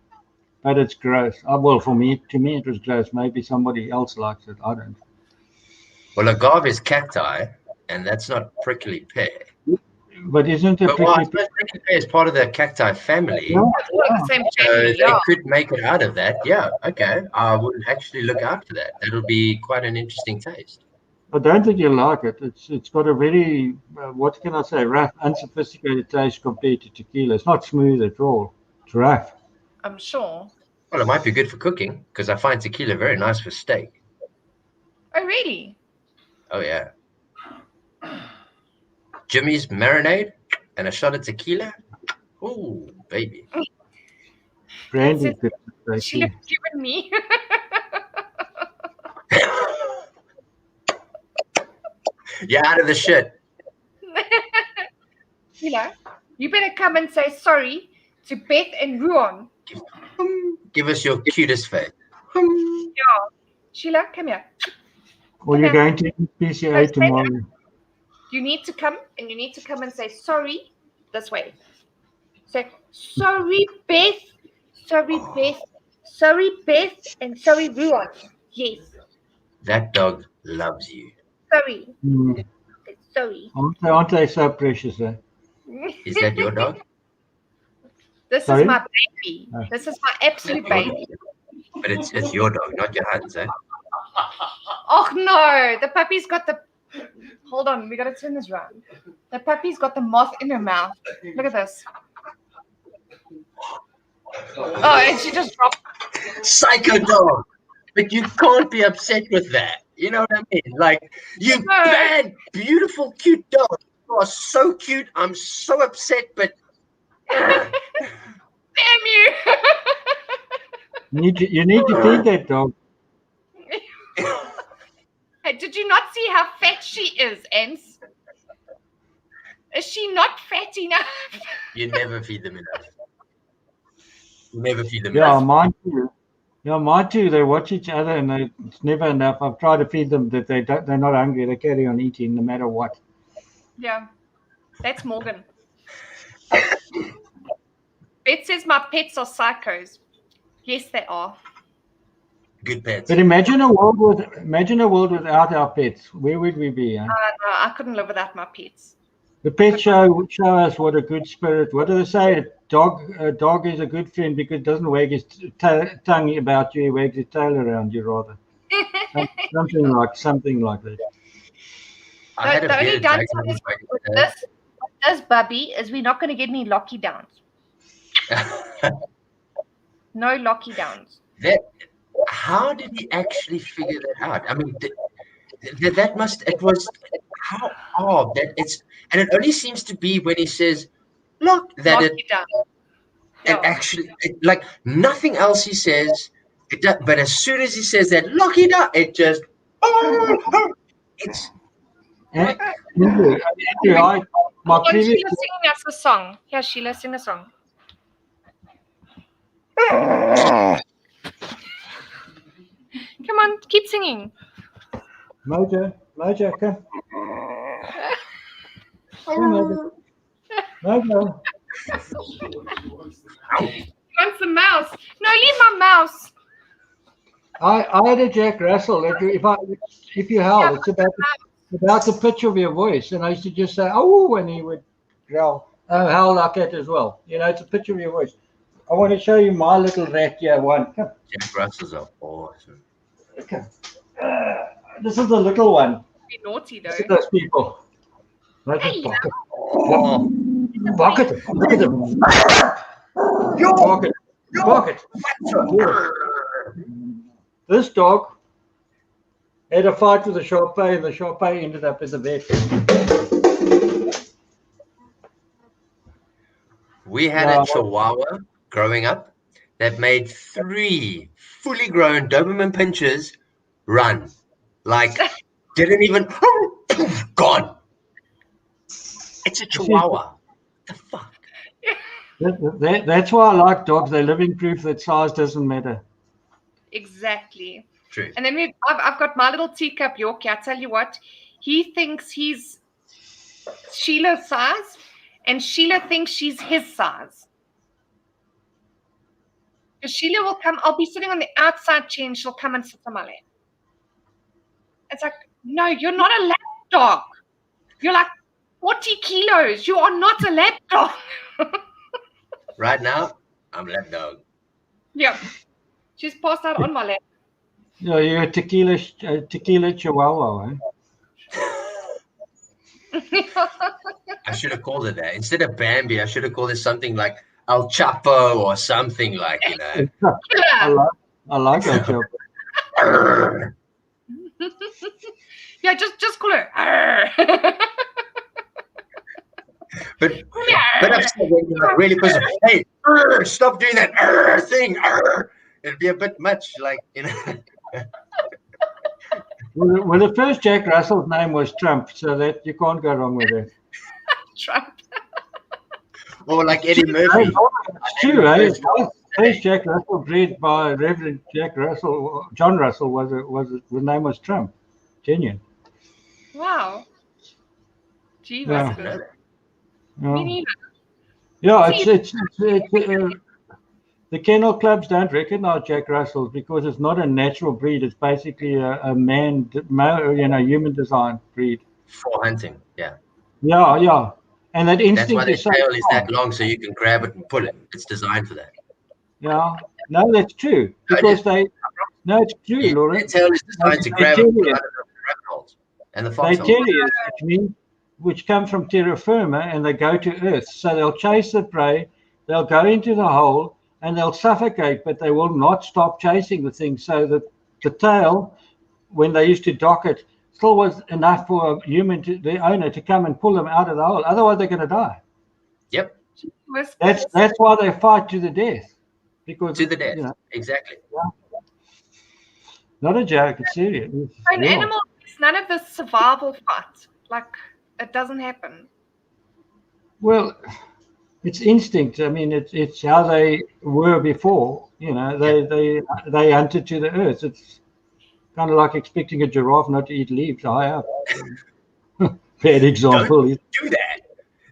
But it's gross. Well, to me, it was gross. Maybe somebody else likes it. I don't. Well, agave is cacti, and that's not prickly pear. But isn't it But well, I suppose prickly pear is part of the cacti family. Yeah, It's all the same So family, they yeah. could make it out of that. Yeah, okay. I would actually look after that. That'll be quite an interesting taste. I don't think you'll like it. It's got a very, what can I say, rough, unsophisticated taste compared to tequila. It's not smooth at all. It's rough. I'm sure. Well, it might be good for cooking because I find tequila very nice for steak. Oh, really? Oh yeah. Jimmy's marinade and a shot of tequila. Ooh, baby. Brandy. Sheila given me. You're out of the shit. Sheila, you better come and say sorry to Beth and Ruan. Give us your cutest face. Yeah. Sheila, come here. Or you're going to PCA tomorrow. You need to come and say sorry this way. Say sorry, Beth. Sorry, Beth. Sorry, Beth. And sorry, Ruan. Yes. That dog loves you. Sorry. Mm. Sorry. Aren't they so precious? Eh? Is that your dog? This Sorry? is my baby. This is my absolute baby. But it's your dog, not your husband's, eh? Oh no, the puppy's got the. Hold on, we gotta turn this around. The puppy's got the moth in her mouth. Look at this. Oh, and she just dropped. Psycho dog. But you can't be upset with that. You know what I mean? Like, you bad, beautiful, cute dog. You are so cute. I'm so upset, but Damn you! You need to feed that dog. Hey, did you not see how fat she is, Ans? Is she not fat enough? you never feed them enough. You never feed them Yeah, enough. mine too. Yeah, mine too. They watch each other, and it's never enough. I've tried to feed them that they're not hungry. They carry on eating no matter what. Yeah, that's Morgan. Beth says my pets are psychos. Yes, they are. Good pets. But imagine a world without our pets. Where would we be? Huh? No, I couldn't live without my pets. The pets show us what a good spirit. What do they say? A dog is a good friend because it doesn't wag his tongue about you. He wags his tail around you, rather. something like that. I had a The only bearded downside dragon is with with my- this Bubby is we're not going to get any locky downs. No locky downs. How did he actually figure that out? I mean, it was how odd that it's, and it only seems to be when he says, look, that it, Locky down. and actually, like nothing else he says, but as soon as he says that, lock it up, it just, it's, Andrew, my Hold on, previous Sheila singing us a song. Here, Sheila, sing a song. Come on, keep singing. Mojo, come. Come, Mojo. Wants the mouse. No, leave my mouse. I had a Jack Russell. If you howl, it's about the pitch of your voice, and I used to just say "oh" when he would growl, howl like that as well. You know, it's a pitch of your voice. I want to show you my little rat here. One, come. Jack Russells are awesome. Come. This is the little one. Be naughty though. Look at those people. Look at Hey, Bucket. Oh, Bucket. Look at them. Bucket. This dog had a fight with the Shar-Pei, and the Shar-Pei ended up in the vet. we had a Chihuahua growing up that made 3 fully grown Doberman pinchers run. Like, didn't even, gone. It's a Chihuahua. The fuck? That's why I like dogs. They're living proof that size doesn't matter. Exactly. True. And then I've got my little teacup Yorkie. I tell you what, he thinks he's Sheila's size, and Sheila thinks she's his size. Because Sheila will come, I'll be sitting on the outside chair and she'll come and sit on my lap. It's like, no, you're not a lap dog. You're like 40 kilos. You are not a lap dog. Right now, I'm lap dog. Yeah. She's passed out on my lap. You're a tequila Chihuahua, eh? I should have called it that. Instead of Bambi, I should have called it something like El Chapo or something like, you know. I like that job. Yeah, just call her. Arr. But upset when you're really pissed off. Hey, stop doing that thing. It'd be a bit much, like, you know. Well, the first Jack Russell's name was Trump, so that you can't go wrong with it. Trump. Or like Eddie Murphy. It's true, eh? First Jack Russell, bred by Reverend Jack Russell, John Russell, the name was Trump. Genuine. Wow. Gee, Yeah. that's good. Yeah. Me neither. Yeah, it's the kennel clubs don't recognize Jack Russells because it's not a natural breed. It's basically a human design breed. For hunting, yeah. Yeah. And that That's instinct why their is so tail is strong. that long, so you can grab it and pull it. It's designed for that. Yeah. No, that's true. Because it's true, Yeah, Laura. their tail is designed to They grab tell and pull you. out of the rat holes and the They foxholes. terriers, which come from terra firma, and they go to earth. So they'll chase the prey, they'll go into the hole, and they'll suffocate, but they will not stop chasing the thing. So that the tail, when they used to dock it, still was enough for a human, the owner, to come and pull them out of the hole. Otherwise, they're going to die. Yep, That's why they fight to the death. Because to the death. you know, Exactly. not a joke. It's serious. It's For an real. animal, it's none of the survival fight. Like, it doesn't happen. Well, it's instinct. I mean, it's how they were before. You know, they hunted to the earth. It's kind of like expecting a giraffe not to eat leaves high up. Bad example. Do that.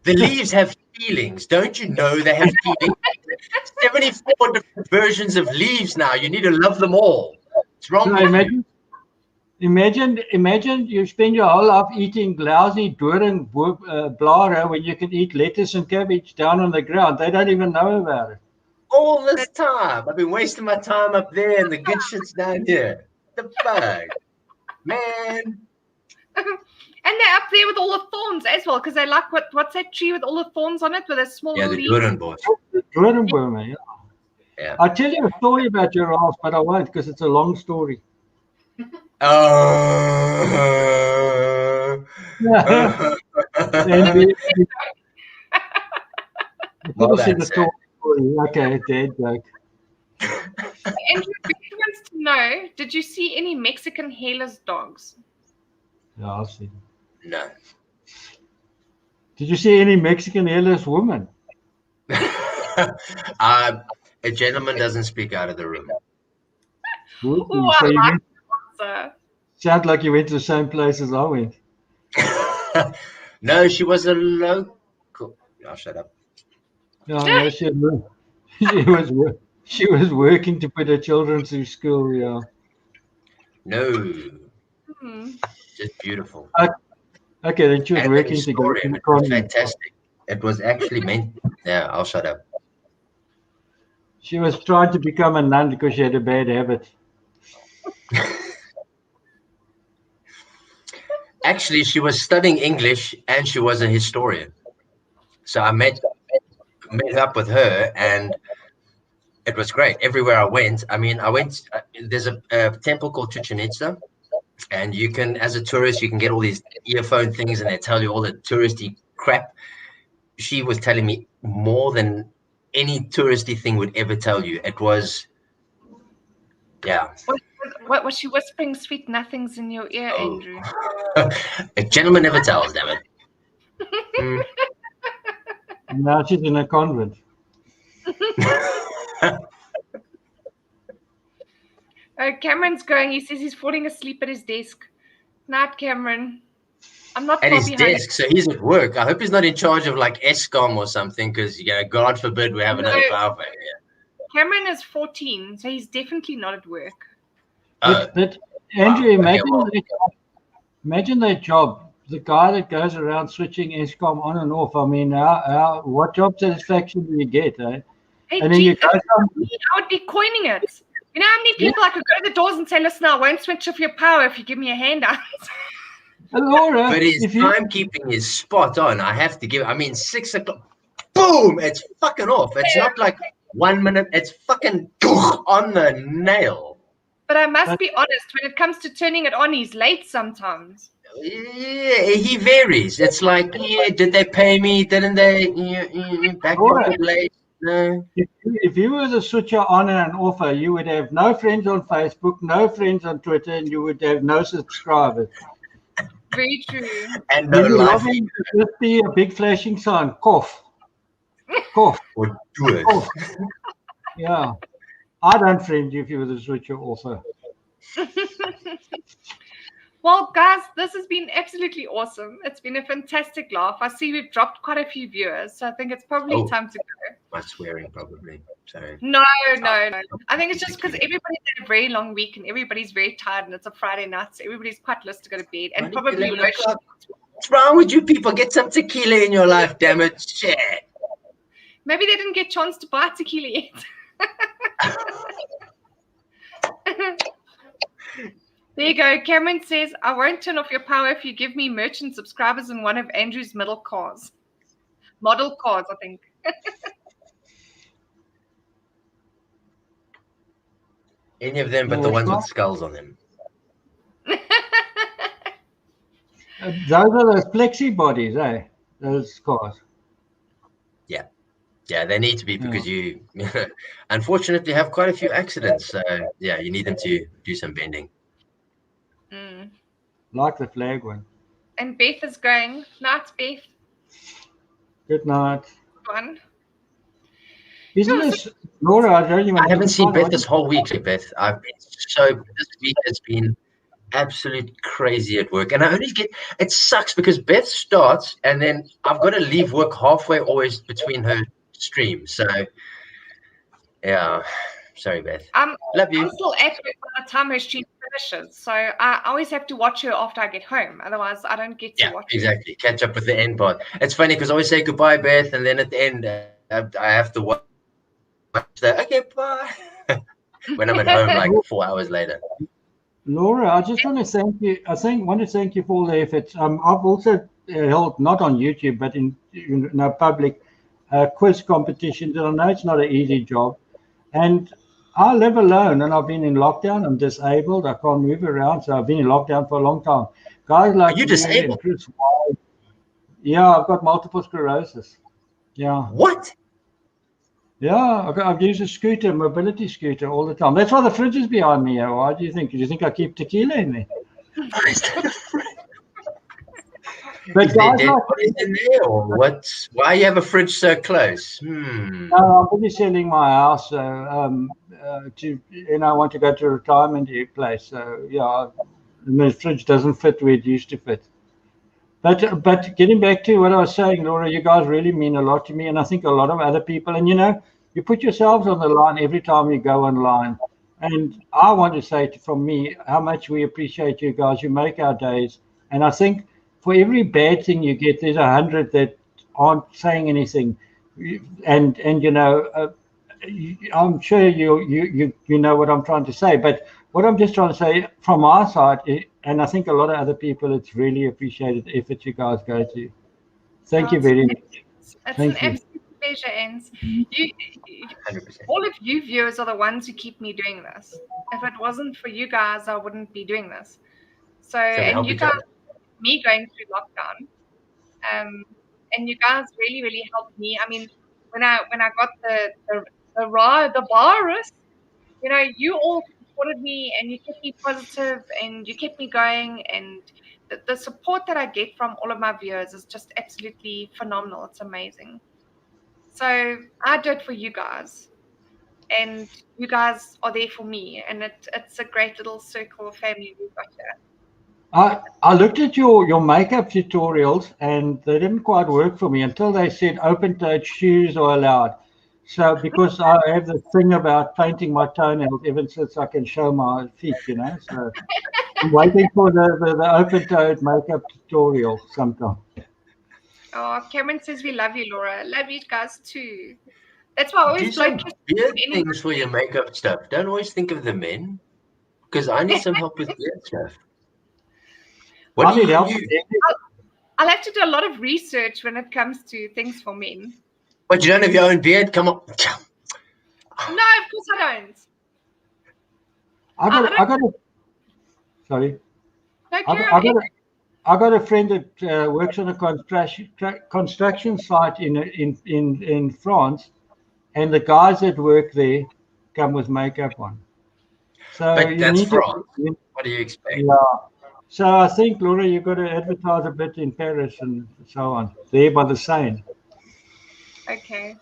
The leaves have feelings. Don't you know they have feelings? 74 different versions of leaves now. You need to love them all. What's wrong So with you? imagine you spend your whole life eating lousy doring blare when you can eat lettuce and cabbage down on the ground. They don't even know about it. All this time. I've been wasting my time up there and the good shit's down here. The fuck? Man. And they're up there with all the thorns as well, because they like what's that tree with all the thorns on it with a small Yeah, the leaf? Duran boys. Doring worm, yeah. Yeah. I'll tell you a story about giraffes, but I won't because it's a long story. And Well, finish the that's story. Okay, dead joke. Andrew wants to know, did you see any Mexican hairless dogs? Yeah, I'll see. No. Did you see any Mexican hairless woman? A gentleman doesn't speak out of the room. Ooh, So I you like went, that answer. sound like you went to the same place as I went. No, she was a local. Oh, shut up. No, no, she was working to put her children through school. Yeah. No, Hmm. just beautiful. Okay, then she was And working the to go story, to the it was convent. fantastic. It was actually meant. Yeah, I'll shut up. She was trying to become a nun because she had a bad habit. Actually, she was studying English and she was a historian. So I met up with her and it was great. Everywhere I went, there's a temple called Chichen Itza, and you can, as a tourist, you can get all these earphone things and they tell you all the touristy crap. She was telling me more than any touristy thing would ever tell you. It was, yeah. What was she whispering sweet nothings in your ear, Oh. Andrew? A gentleman never tells, damn it. And now she's in a convent. Cameron's going. He says he's falling asleep at his desk. Night, Cameron. I'm not At far his behind. desk, so he's at work. I hope he's not in charge of like ESCOM or something, because God forbid we have another No. power failure. Cameron is 14, so he's definitely not at work. But Andrew, wow. Okay, imagine that job. The guy that goes around switching ESCOM on and off. I mean, what job satisfaction do you get? Eh? Hey, And then you go I would be coining it. You know how many people I could go to the doors and say, listen, I won't switch off your power if you give me a handout. Laura, But his if you timekeeping is spot on. I have to give. 6 o'clock, boom! It's fucking off. It's not like 1 minute. It's fucking on the nail. But I must be honest, when it comes to turning it on, he's late sometimes. Yeah, he varies. It's like, yeah, did they pay me? Didn't they? Back pocket late. No. If you were the switcher on and offer, you would have no friends on Facebook, no friends on Twitter, and you would have no subscribers. Very true. And no When you life log in, it would just be a big flashing sign, cough, cough, or do it. cough. Yeah. I don't friend you if you were the switcher offer. Well, guys, this has been absolutely awesome. It's been a fantastic laugh. I see we've dropped quite a few viewers, so I think it's probably time to go. My swearing, probably. Sorry. No. I think it's just because everybody's had a very long week and everybody's very tired and it's a Friday night, so everybody's quite lost to go to bed and probably 11 o'clock. What's wrong with you people? Get some tequila in your life, damn it. Shit. maybe they didn't get a chance to buy tequila yet. There you go. Cameron says, I won't turn off your power if you give me merchant subscribers in one of Andrew's model cars, I think. Any of them but the ones with skulls on them. Those are those flexi bodies, eh? Those cars. Yeah, they need to be because you unfortunately have quite a few accidents. So, yeah, you need them to do some bending. Like the flag one. And Beth is going. Night, Beth. Good night. One. Isn't this, Laura, I haven't seen Beth this whole week, Beth. I've been this week has been absolute crazy at work. And I only it sucks because Beth starts and then I've got to leave work halfway always between her streams. So, yeah. Sorry, Beth. Love you. I'm still active by the time her stream finishes. So I always have to watch her after I get home. Otherwise, I don't get to watch her. Exactly. Catch up with the end part. It's funny because I always say goodbye, Beth. And then at the end, I have to watch that. Okay, bye. When I'm at home like 4 hours later. Laura, I just want to thank you. Want to thank you for all the efforts. I've also held, not on YouTube, but in public quiz competitions. And I know it's not an easy job. And I live alone and I've been in lockdown. I'm disabled. I can't move around. So I've been in lockdown for a long time. Guys like Are you disabled? Chris Wilde, yeah, I've got multiple sclerosis. Yeah. What? Yeah, I've used a scooter, mobility scooter all the time. That's why the fridge is behind me. Why do you think? Do you think I keep tequila in there? But guys, what is in there, or what's why you have a fridge so close? No, I'm busy selling my house, and I want to go to a retirement place. So yeah, the fridge doesn't fit where it used to fit. But getting back to what I was saying, Laura, you guys really mean a lot to me, and I think a lot of other people. And you put yourselves on the line every time you go online. And I want to say from me how much we appreciate you guys. You make our days, and I think for every bad thing you get, there's 100 that aren't saying anything, and I'm sure you know what I'm trying to say. But what I'm just trying to say from our side, and I think a lot of other people, it's really appreciated the effort you guys go to. Thank you very much. It's an absolute pleasure, Ens. All of you viewers are the ones who keep me doing this. If it wasn't for you guys, I wouldn't be doing this. So and you guys, me going through lockdown, and you guys really, really helped me. I mean, when I got the virus, you all supported me and you kept me positive and you kept me going, and the support that I get from all of my viewers is just absolutely phenomenal. It's amazing. So I do it for you guys, and you guys are there for me, and it's a great little circle of family we've got here. I looked at your makeup tutorials and they didn't quite work for me until they said open-toed shoes are allowed. So because I have the thing about painting my toenails ever since I can show my feet, So I'm waiting for the open-toed makeup tutorial sometime. Oh, Cameron says we love you, Laura. Love you guys too. That's why I always do some beard things for your makeup stuff. Don't always think of the men, because I need some help with beard stuff. I need help. I'll have to do a lot of research when it comes to things for men. But you don't have your own beard? Come on. No, of course I don't. I got I got a friend that works on a construction site in France, and the guys that work there come with makeup on. So But you that's need France. to. What do you expect? Yeah. So I think, Laura, you've got to advertise a bit in Paris and so on, there by the Seine. Okay.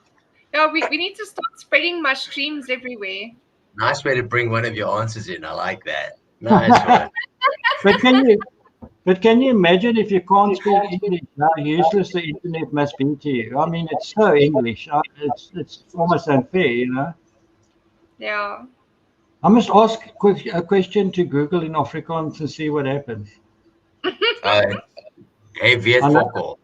Yeah, we need to start spreading my streams everywhere. Nice way to bring one of your answers in. I like that. Nice one. But can you imagine if you can't speak English, how useless the internet must be to you? I mean, it's so English. It's almost unfair, you know. Yeah. I must ask a question to Google in Afrikaans and see what happens. Hey, weet fokol.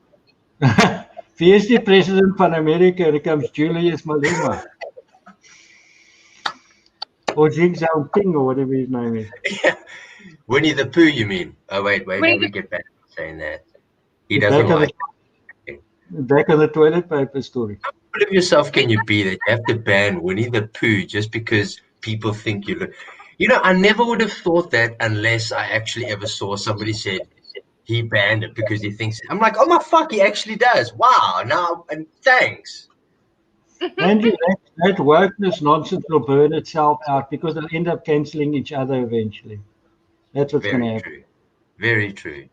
Wie is die president van Amerika? Here comes Julius Malema. Or Jing Xiaoping, or whatever his name is. Winnie the Pooh, you mean? Oh, wait, let me get back to saying that. He doesn't like it. Back on the toilet paper story. How proud of yourself can you be that you have to ban Winnie the Pooh just because people think you look... You know, I never would have thought that unless I actually ever saw somebody said he banned it because he thinks... I'm like, oh my fuck, he actually does. Wow, now, and thanks. Andrew, that wokeness nonsense will burn itself out because they'll end up cancelling each other eventually. That's what's going to happen. True. Very true.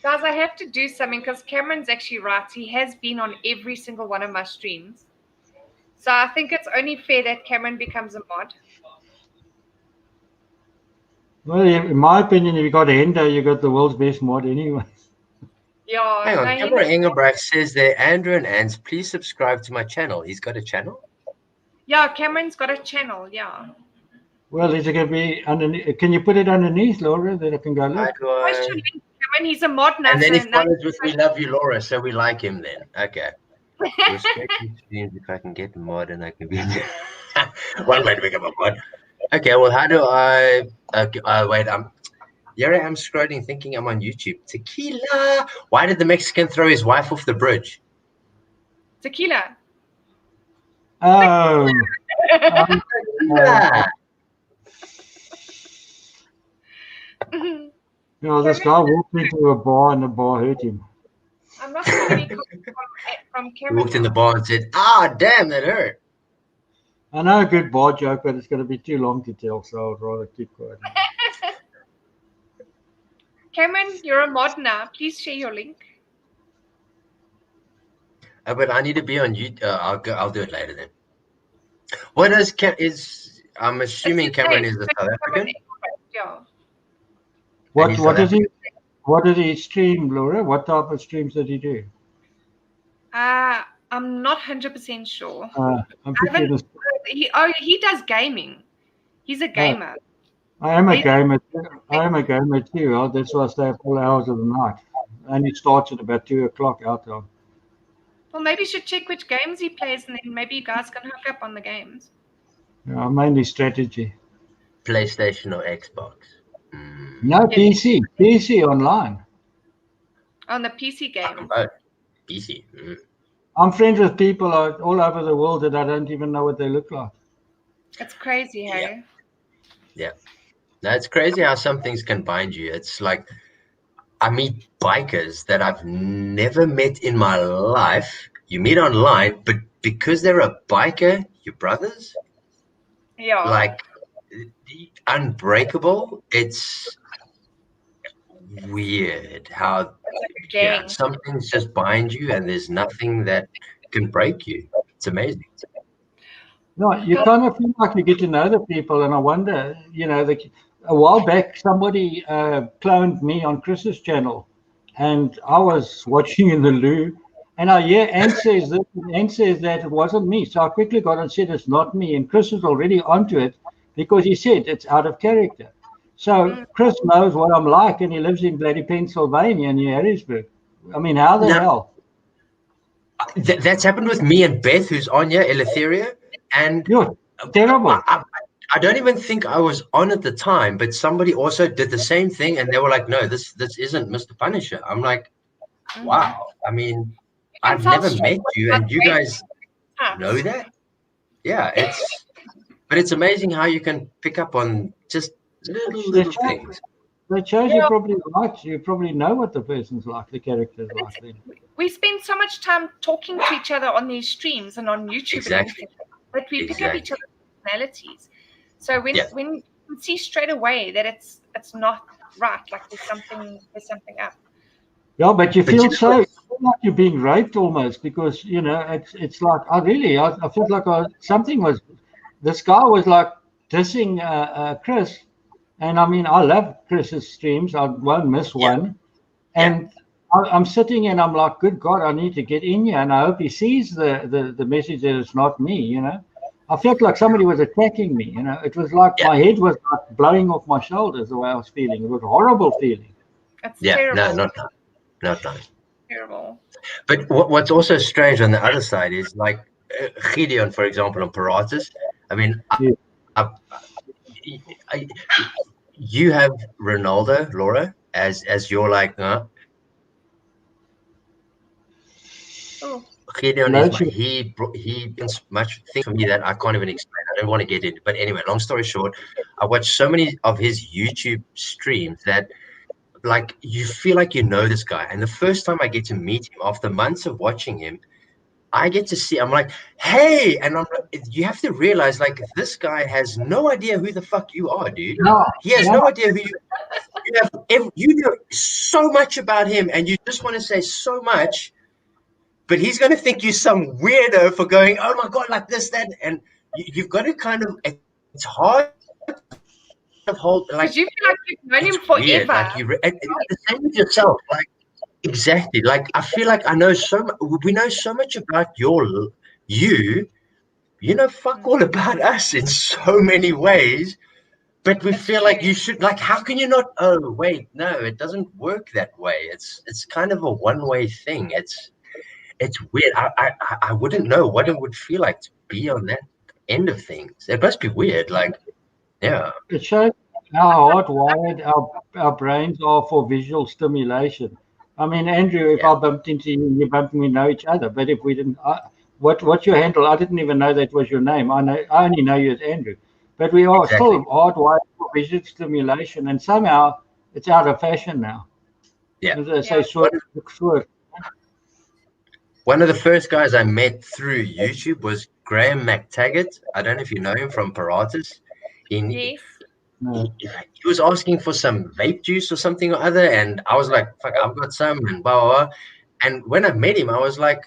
Guys, I have to do something because Cameron's actually right. He has been on every single one of my streams. So I think it's only fair that Cameron becomes a mod. Well, in my opinion, if you got Endo, you got the world's best mod anyway. Yeah. Hang on, no, Cameron Engelbrecht says there, Andrew and Ans, please subscribe to my channel. He's got a channel? Yeah, Cameron's got a channel, yeah. Well, is it going to be underneath? Can you put it underneath, Laura, that I can go look? Question, Cameron, he's a mod now. And then he so follows with "We love you, Laura," so we like him then. Okay. Restricted streams if I can get the mod and I can be one way to become a mod. Okay, well, how do I? Wait, here I am scrolling, thinking I'm on YouTube. Tequila. Why did the Mexican throw his wife off the bridge? Tequila. Oh. Yeah. You know, this guy walked into a bar and the bar hurt him. I'm not sure any from He Cameron. walked in the bar and said, "Ah, damn, that hurt." I know a good bar joke, but it's going to be too long to tell, so I'd rather keep quiet. Cameron, you're a mod now. Please share your link. But I need to be on YouTube. I'll do it later then. What is I'm assuming Cameron is a South African. Yeah. What did he stream, Laura? What type of streams did he do? I'm not 100% sure. He does gaming. He's a gamer. I am a gamer. I am a gamer too. That's why I stay up all hours of the night. And it starts at about 2 o'clock out there. Well, maybe you should check which games he plays, and then maybe you guys can hook up on the games. Yeah, mainly strategy. PlayStation or Xbox? No, PC. PC online. On the PC game. Oh, PC. I'm friends with people all over the world that I don't even know what they look like. It's crazy, hey? Yeah. No, it's crazy how some things can bind you. It's like I meet bikers that I've never met in my life. You meet online, but because they're a biker, you're brothers. Yeah. Like unbreakable. It's weird how some things just bind you and there's nothing that can break you. It's amazing. No, you kind of feel like you get to know the people, and I wonder, you know, a while back somebody cloned me on Chris's channel, and I was watching in the loo, and I hear Ant says this, and Ant says that it wasn't me. So I quickly got and said it's not me, and Chris is already onto it because he said it's out of character. So Chris knows what I'm like, and he lives in bloody Pennsylvania near Harrisburg. I mean, how the hell? That's happened with me and Beth, who's on here, Eleutheria. And you're terrible. I don't even think I was on at the time, but somebody also did the same thing, and they were like, "No, this isn't Mr. Punisher." I'm like, "Wow." I mean, I've never met you, and you guys know that. Yeah, it's amazing how you can pick up on just little things. That shows you probably right. You probably know what the person's like, the character's like. Then. We spend so much time talking to each other on these streams and on YouTube, Exactly. that we pick up each other's personalities. So when you can see straight away that it's not right, like there's something up. Yeah, but you feel like you're being raped almost, because it's like I feel like this guy was like dissing Chris, and I mean I love Chris's streams, I won't miss one, and I'm sitting and I'm like, good God, I need to get in here, and I hope he sees the message that it's not me. I felt like somebody was attacking me. It was like my head was like blowing off my shoulders the way I was feeling. It was a horrible feeling. That's terrible. No, not nice. Terrible. But what's also strange on the other side is like Gideon, for example, on Paratus. I mean, you have Ronaldo, Laura, as your like. Gideon he brings much things for me that I can't even explain. I don't want to get into. But anyway, long story short, I watched so many of his YouTube streams that. Like you feel like you know this guy, and the first time I get to meet him after months of watching him, I get to see. I'm like, hey, and you have to realize like this guy has no idea who the fuck you are, dude. No, he has no idea who you know so much about him, and you just want to say so much, but he's gonna think you're some weirdo for going, oh my god, like this, that, and you've got to kind of. It's hard. Like you feel like you've known him forever. Like the same with yourself. Like exactly. Like I feel like I know we know so much about you. Fuck all about us in so many ways. But we feel like you should. Like, how can you not? Oh wait, no, it doesn't work that way. It's kind of a one-way thing. It's weird. I wouldn't know what it would feel like to be on that end of things. It must be weird. Like. Yeah. It shows how hardwired our brains are for visual stimulation. I mean, Andrew, if I bumped into you, you bumped me, know each other. But if we didn't, what's your handle? I didn't even know that was your name. I only know you as Andrew. But we are still hardwired for visual stimulation, and somehow it's out of fashion now. Yeah. As they say, One of the first guys I met through YouTube was Graham McTaggart. I don't know if you know him from Paratus. He was asking for some vape juice or something or other, and I was like, fuck, I've got some, and blah, blah, blah. And when I met him, I was like,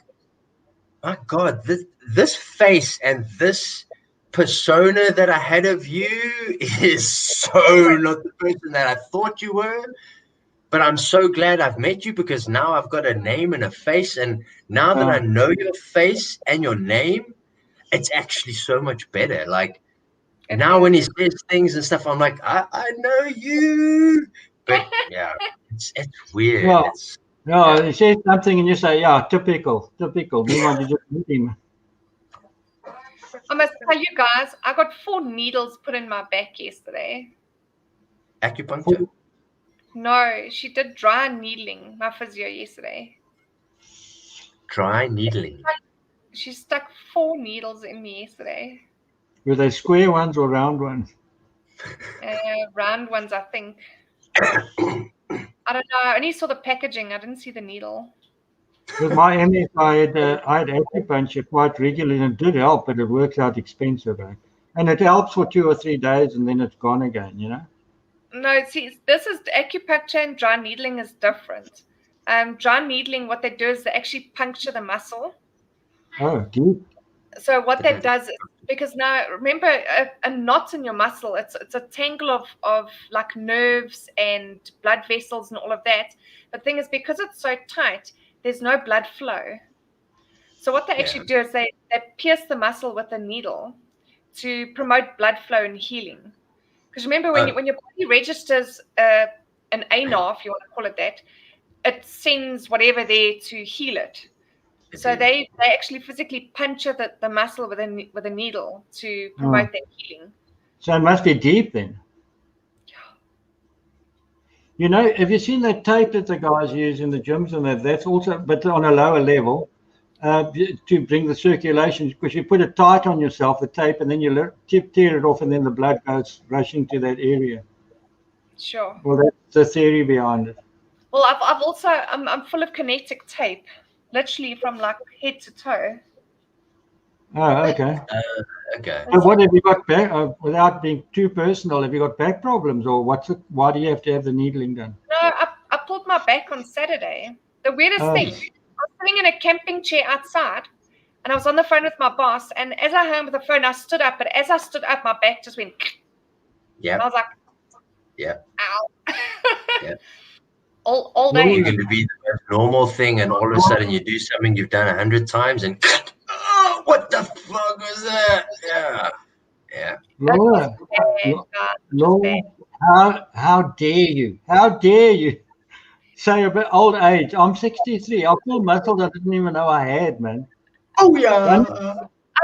my God, this face and this persona that I had of you is so not the person that I thought you were. But I'm so glad I've met you, because now I've got a name and a face, and now that I know your face and your name, it's actually so much better. Like, now when he says things and stuff, I'm like, I know you. But yeah, it's weird. Yeah, he says something and you say, yeah, typical. Meanwhile, you just meet him. I must tell you guys, I got 4 needles put in my back yesterday. Acupuncture? No, she did dry needling, my physio, yesterday. Dry needling? She stuck 4 needles in me yesterday. Were they square ones or round ones? Round ones, I think. I don't know. I only saw the packaging. I didn't see the needle. With my MS, I had acupuncture quite regularly, and it did help, but it works out expensive. And it helps for 2 or 3 days, and then it's gone again, No, see, this is acupuncture, and dry needling is different. Dry needling, what they do is they actually puncture the muscle. Oh, deep. So what that does is, because now remember a knot in your muscle, it's a tangle of like nerves and blood vessels and all of that. The thing is, because it's so tight, there's no blood flow. So what they actually do is they pierce the muscle with a needle to promote blood flow and healing. Because remember, when your body registers an ANA, if you want to call it that, it sends whatever there to heal it. So they actually physically puncture the muscle with a needle to promote that healing. So it must be deep then. Have you seen that tape that the guys use in the gyms, and that's also, but on a lower level, to bring the circulation, because you put it tight on yourself, the tape, and then you tear it off, and then the blood goes rushing to that area. Sure. Well, that's the theory behind it. Well, I've also I'm full of kinetic tape, literally from like head to toe. Oh, okay. Okay. So what have you got back? Without being too personal, have you got back problems, or what's it? Why do you have to have the needling done? No, I pulled my back on Saturday. The weirdest Oh. thing, I was sitting in a camping chair outside, and I was on the phone with my boss. And as I hung with the phone, I stood up. But as I stood up, my back just went. Yeah. And I was like, Yeah. ow. Yeah. All No, day. You can be the most normal thing, and all of a sudden you do something you've done 100 times, and oh, what the fuck was that? Yeah. Yeah. Laura, Bad, Laura, how dare you? How dare you say about old age? I'm 63. I pull muscles I didn't even know I had, man. Oh, yeah.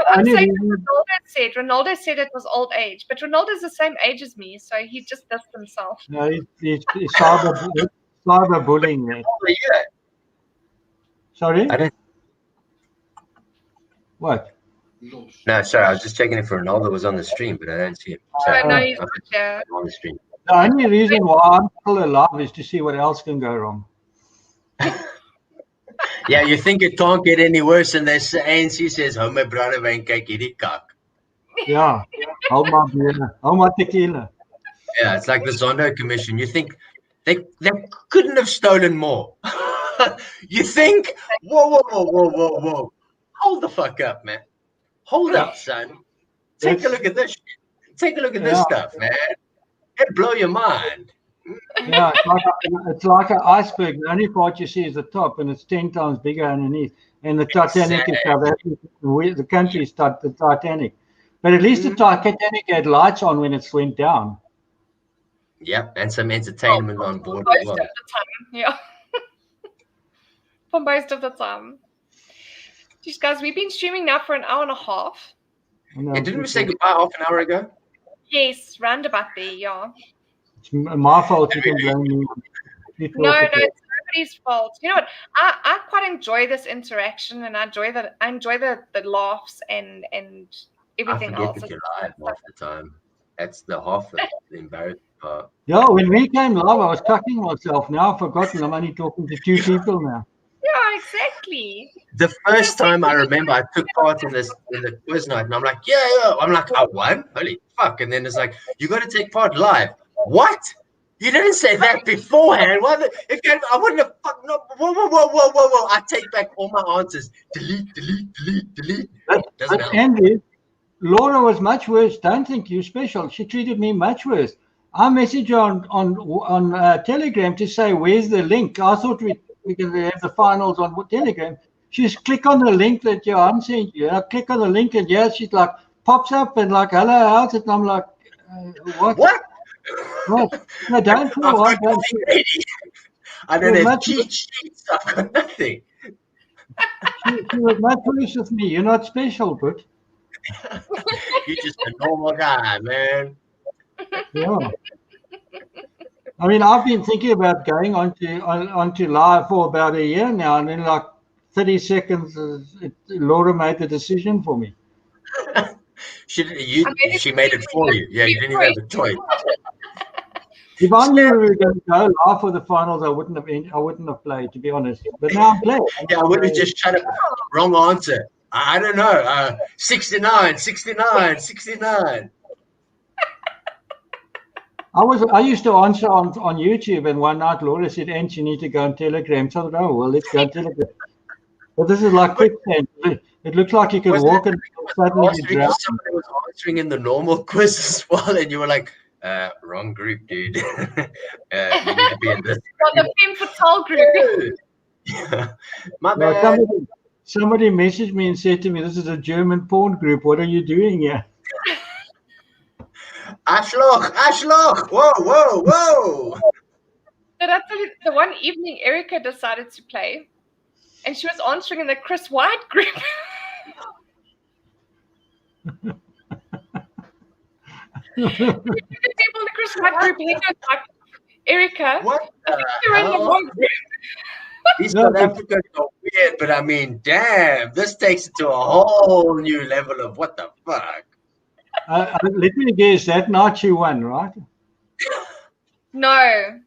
I'm Only saying reason- Ronaldo said it was old age, but Ronaldo's the same age as me, so he just dissed himself. No, it's cyberbullying, man. Oh, yeah. Sorry? I don't. What? No, sorry. I was just checking if Ronaldo was on the stream, but I don't see him. Oh, no, I'm he's not there. on the stream. The only reason why I'm still alive is to see what else can go wrong. Yeah, you think it can't get any worse, and this ANC says, "Oh my brother, when kyk hierdie kak." Yeah. Hold my beer. Hold my tequila. Yeah, it's like the Zondo Commission. You think they couldn't have stolen more? You think? Whoa. Hold the fuck up, man. Hold up, son. Take a look at this shit. Take a look at this Yeah. stuff, man. It'll blow your mind. Yeah, it's like an iceberg. The only part you see is the top, and it's 10 times bigger underneath. And the Titanic is South Africa. The country is the Titanic. But at least the Titanic had lights on when it went down. Yep, and some entertainment on board For as most well. of the time, yeah. For most of the time. Jeez, guys, we've been streaming now for an hour and a half. Yeah, didn't we say goodbye half an hour ago? Yes, roundabout there, yeah. It's my fault. You can blame me. No, it's nobody's fault. You know what? I quite enjoy this interaction, and I enjoy the laughs and everything I forget else. that you're live half the time. That's the half the embarrassing part. Yeah, when we came live, I was cutting myself. Now I've forgotten. I'm only talking to 2 people now. Yeah, exactly. The first time I remember I took part in the quiz night, and I'm like, yeah. I'm like, I won? Holy fuck. And then it's like, you got to take part live. What? You didn't say that beforehand. I wouldn't have fucked. No, whoa. I take back all my answers. Delete. Doesn't help. Andy, Laura was much worse. Don't think you're special. She treated me much worse. I messaged her on Telegram to say, where's the link? I thought we can have the finals on Telegram. She's click on the link that I'm sent you. I click on the link, and she's like, pops up and like, hello, how's it? And I'm like, what? What? No, don't feel what. I don't have cheat sheets. I've got nothing. She was much worse with me. You're not special, but You're just a normal guy, man. yeah. I mean, I've been thinking about going onto live for about a year now, and in like 30 seconds, Laura made the decision for me. She made it for you. Yeah, you didn't even have a choice. If I knew we were going to go live for the finals, I wouldn't have played, to be honest. But now I'm playing. Yeah, I would have just shut up. Wrong answer. I don't know. 69. I used to answer on YouTube, and one night Laura said, "And you need to go on Telegram." So I thought, oh well, let's go on Telegram. But this is like quicksand. It looks like you can walk and suddenly you drown. Somebody was answering in the normal quiz as well, and you were like, wrong group, dude. You need to be in this. Well, the Femme Fatale group. Yeah. My Now, bad. somebody messaged me and said to me, "This is a German porn group. What are you doing here?" Ashloch. Whoa. Did I tell you the one evening Erica decided to play, and she was answering in the Chris White group. The people in the Chris White group, he goes like, Erica, What I think the you're in the hell? wrong group. These South Africans are weird, but I mean, damn, this takes it to a whole new level of what the fuck. Let me guess, that night you won, right? No,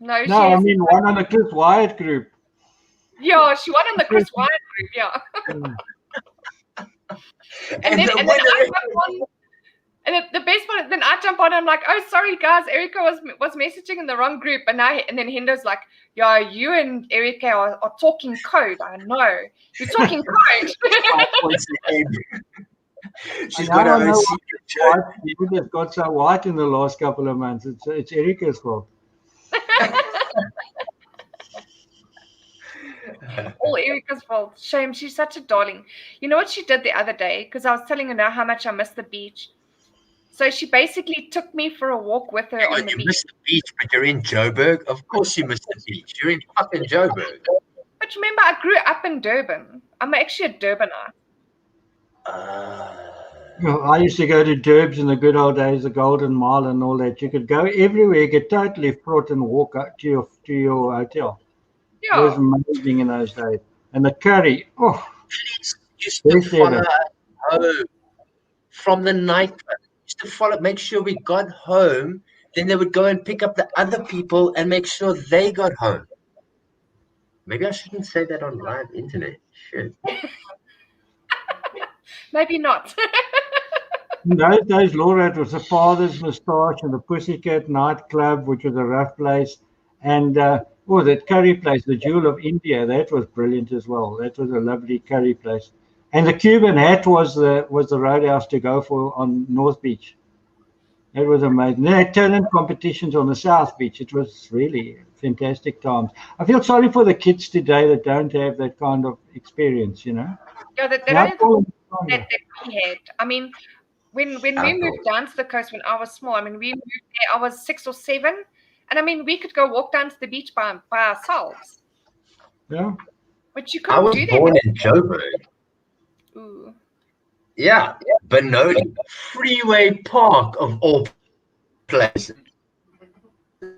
she No, I has, mean one on the Chris Wyatt group. yeah, she won in the Chris Wyatt group, yeah. Mm. And then the I winner jump on, and the best part, then I jump on, I'm like, oh, sorry guys, Erica was messaging in the wrong group, and then Hendo's like, yeah, you and Erica are talking code. I know you're talking code. 5 points ahead. She's I got her don't own know secret code. why Erica's got so white in the last couple of months. It's Erica's fault. All Erica's fault. Shame. She's such a darling. You know what she did the other day? Because I was telling her now how much I miss the beach. So she basically took me for a walk with her on the You beach. missed the beach, but you're in Joburg. Of course you missed the beach. You're in fucking Joburg. But remember, I grew up in Durban. I'm actually a Durbanite. You know, I used to go to Durbs in the good old days, the Golden Mile and all that. You could go everywhere, get totally fraught and walk up to your hotel. It was Yeah. amazing in those days. And the curry, oh, Police used to Yes, follow David. us home from the nightclub. Used to follow, make sure we got home. Then they would go and pick up the other people and make sure they got home. Maybe I shouldn't say that on live internet. Shit. Maybe not. in those days, Laura, it was the Father's Moustache and the Pussycat nightclub, which was a rough place. And that curry place, the Jewel of India, that was brilliant as well. That was a lovely curry place. And the Cuban Hat was the roadhouse to go for on North Beach. It was amazing. They had talent competitions on the South Beach. It was really fantastic times. I feel sorry for the kids today that don't have that kind of experience, you know. Yeah, they Now, don't have that we had. I mean, when we moved down to the coast when I was small, I mean, we moved there, I was 6 or 7. And I mean, we could go walk down to the beach by ourselves. Yeah. But you I couldn't was do that. born in Joburg. Ooh. Yeah, Benoni, Freeway Park of all places. So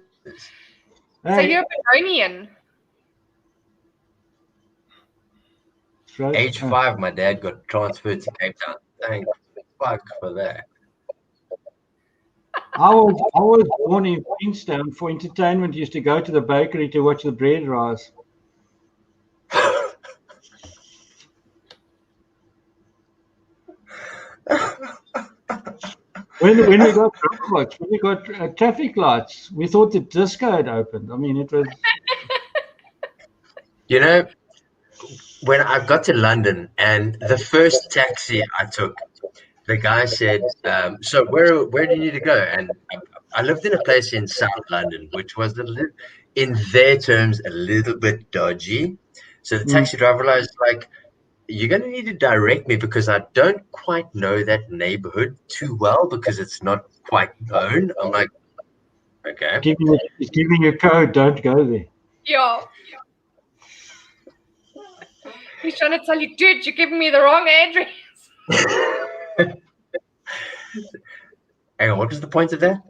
Hey, you're a Benonian. right. Age 5, my dad got transferred to Cape Town. Thank fuck for that. I was born in Queenstown. For entertainment, used to go to the bakery to watch the bread rise. When we got robots, when we got traffic lights, we thought the disco had opened. I mean, it was. You know, when I got to London and the first taxi I took, the guy said, so where do you need to go? And I lived in a place in South London, which was in their terms a little bit dodgy. So the taxi driver was like, you're going to need to direct me because I don't quite know that neighborhood too well because it's not quite known. I'm like, okay. He's giving you a code, don't go there. Yeah. He's trying to tell you, dude, you're giving me the wrong address. Hang on, what was the point of that?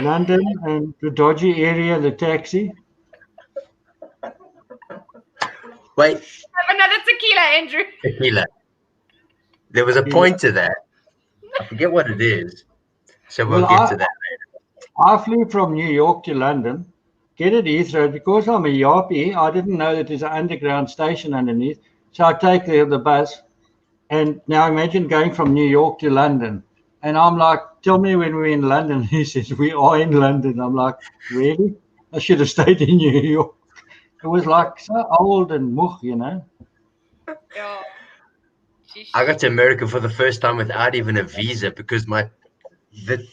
London and the dodgy area, the taxi. Wait, Have another tequila, Andrew. tequila. There was a point to that. I forget what it is. So we'll get to that later. I flew from New York to London, get at Heathrow. Because I'm a Yappie, I didn't know that there's an underground station underneath. So I take the bus. And now imagine going from New York to London. And I'm like, tell me when we're in London. He says, we are in London. I'm like, really? I should have stayed in New York. It was like so old and moch, you know. Yeah. I got to America for the first time without even a visa because the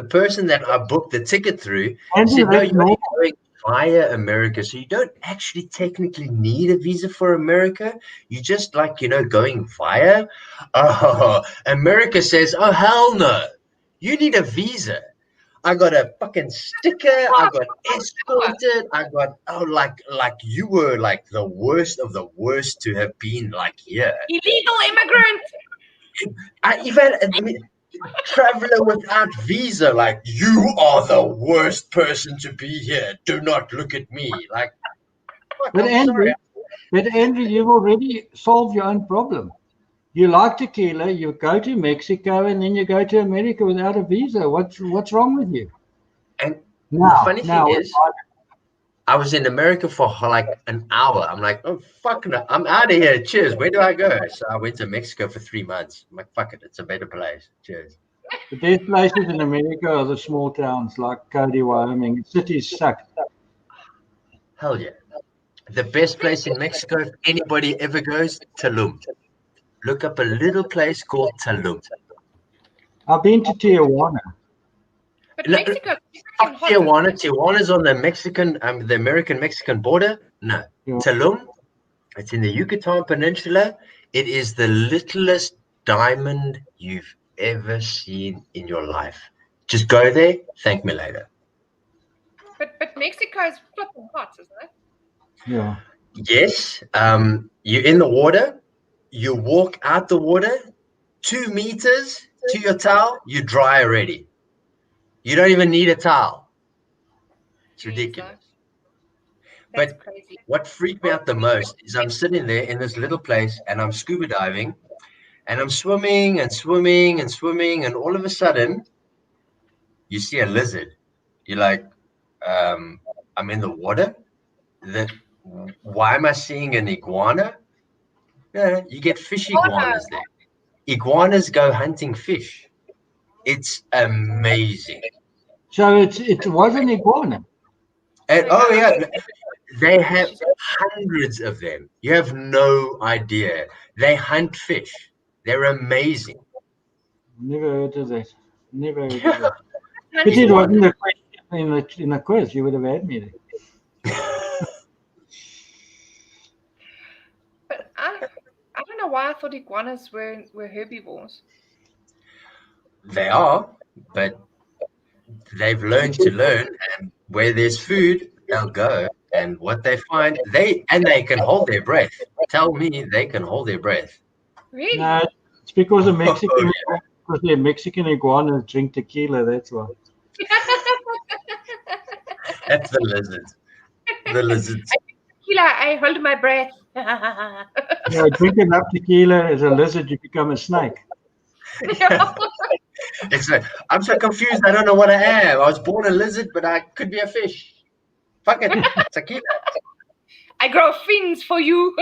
person that I booked the ticket through said, no, you're only going via America. So you don't actually technically need a visa for America. You just going via. Oh, America says, oh, hell no. You need a visa. I got a fucking sticker. I got escorted. I got like you were like the worst of the worst to have been like here. Illegal immigrant. Traveler without visa. Like you are the worst person to be here. Do not look at me. Like, But Andrew, you've already solved your own problem. You like tequila, you go to Mexico, and then you go to America without a visa. What's wrong with you? And Now, funny now, thing is, I was in America for like an hour. I'm like, oh fuck no, I'm out of here. Cheers. Where do I go? So I went to Mexico for 3 months. I'm like, fuck it, it's a better place. Cheers. the best places in America are the small towns like Cody, Wyoming. Cities suck. Hell yeah. The best place in Mexico, if anybody ever goes, Tulum. Look up a little place called Tulum. I've been to Tijuana. But No, Mexico is Not freaking hot, isn't Tijuana. it? Tijuana's on the the American-Mexican border. No. Yeah. Tulum, it's in the Yucatan Peninsula. It is the littlest diamond you've ever seen in your life. Just go there, thank me later. But Mexico is flipping hot, isn't it? Yeah. Yes, you're in the water, you walk out the water, 2 meters to your towel, you're dry already. You don't even need a towel. It's ridiculous. That's But crazy. what freaked me out the most is I'm sitting there in this little place and I'm scuba diving and I'm swimming and swimming and swimming, and all of a sudden you see a lizard. You're like, I'm in the water. Why am I seeing an iguana? No, you get fish iguanas there. Iguanas go hunting fish. It's amazing. So it was an iguana. And oh yeah, they have hundreds of them. You have no idea. They hunt fish. They're amazing. Never heard of that. Never heard of that. If it wasn't a question in the quiz, you would have had me there. But I don't know why I thought iguanas were herbivores. They are, but they've learned to learn, and where there's food, they'll go. And what they find, they can hold their breath. Tell me they can hold their breath. Really? No, it's because the Mexican iguanas drink tequila. That's why. That's the lizards. The lizards. Tequila, I hold my breath. Yeah, drink enough tequila as a lizard, you become a snake. It's like, I'm so confused. I don't know what I am. I was born a lizard, but I could be a fish. Fuck it, tequila. I grow fins for you.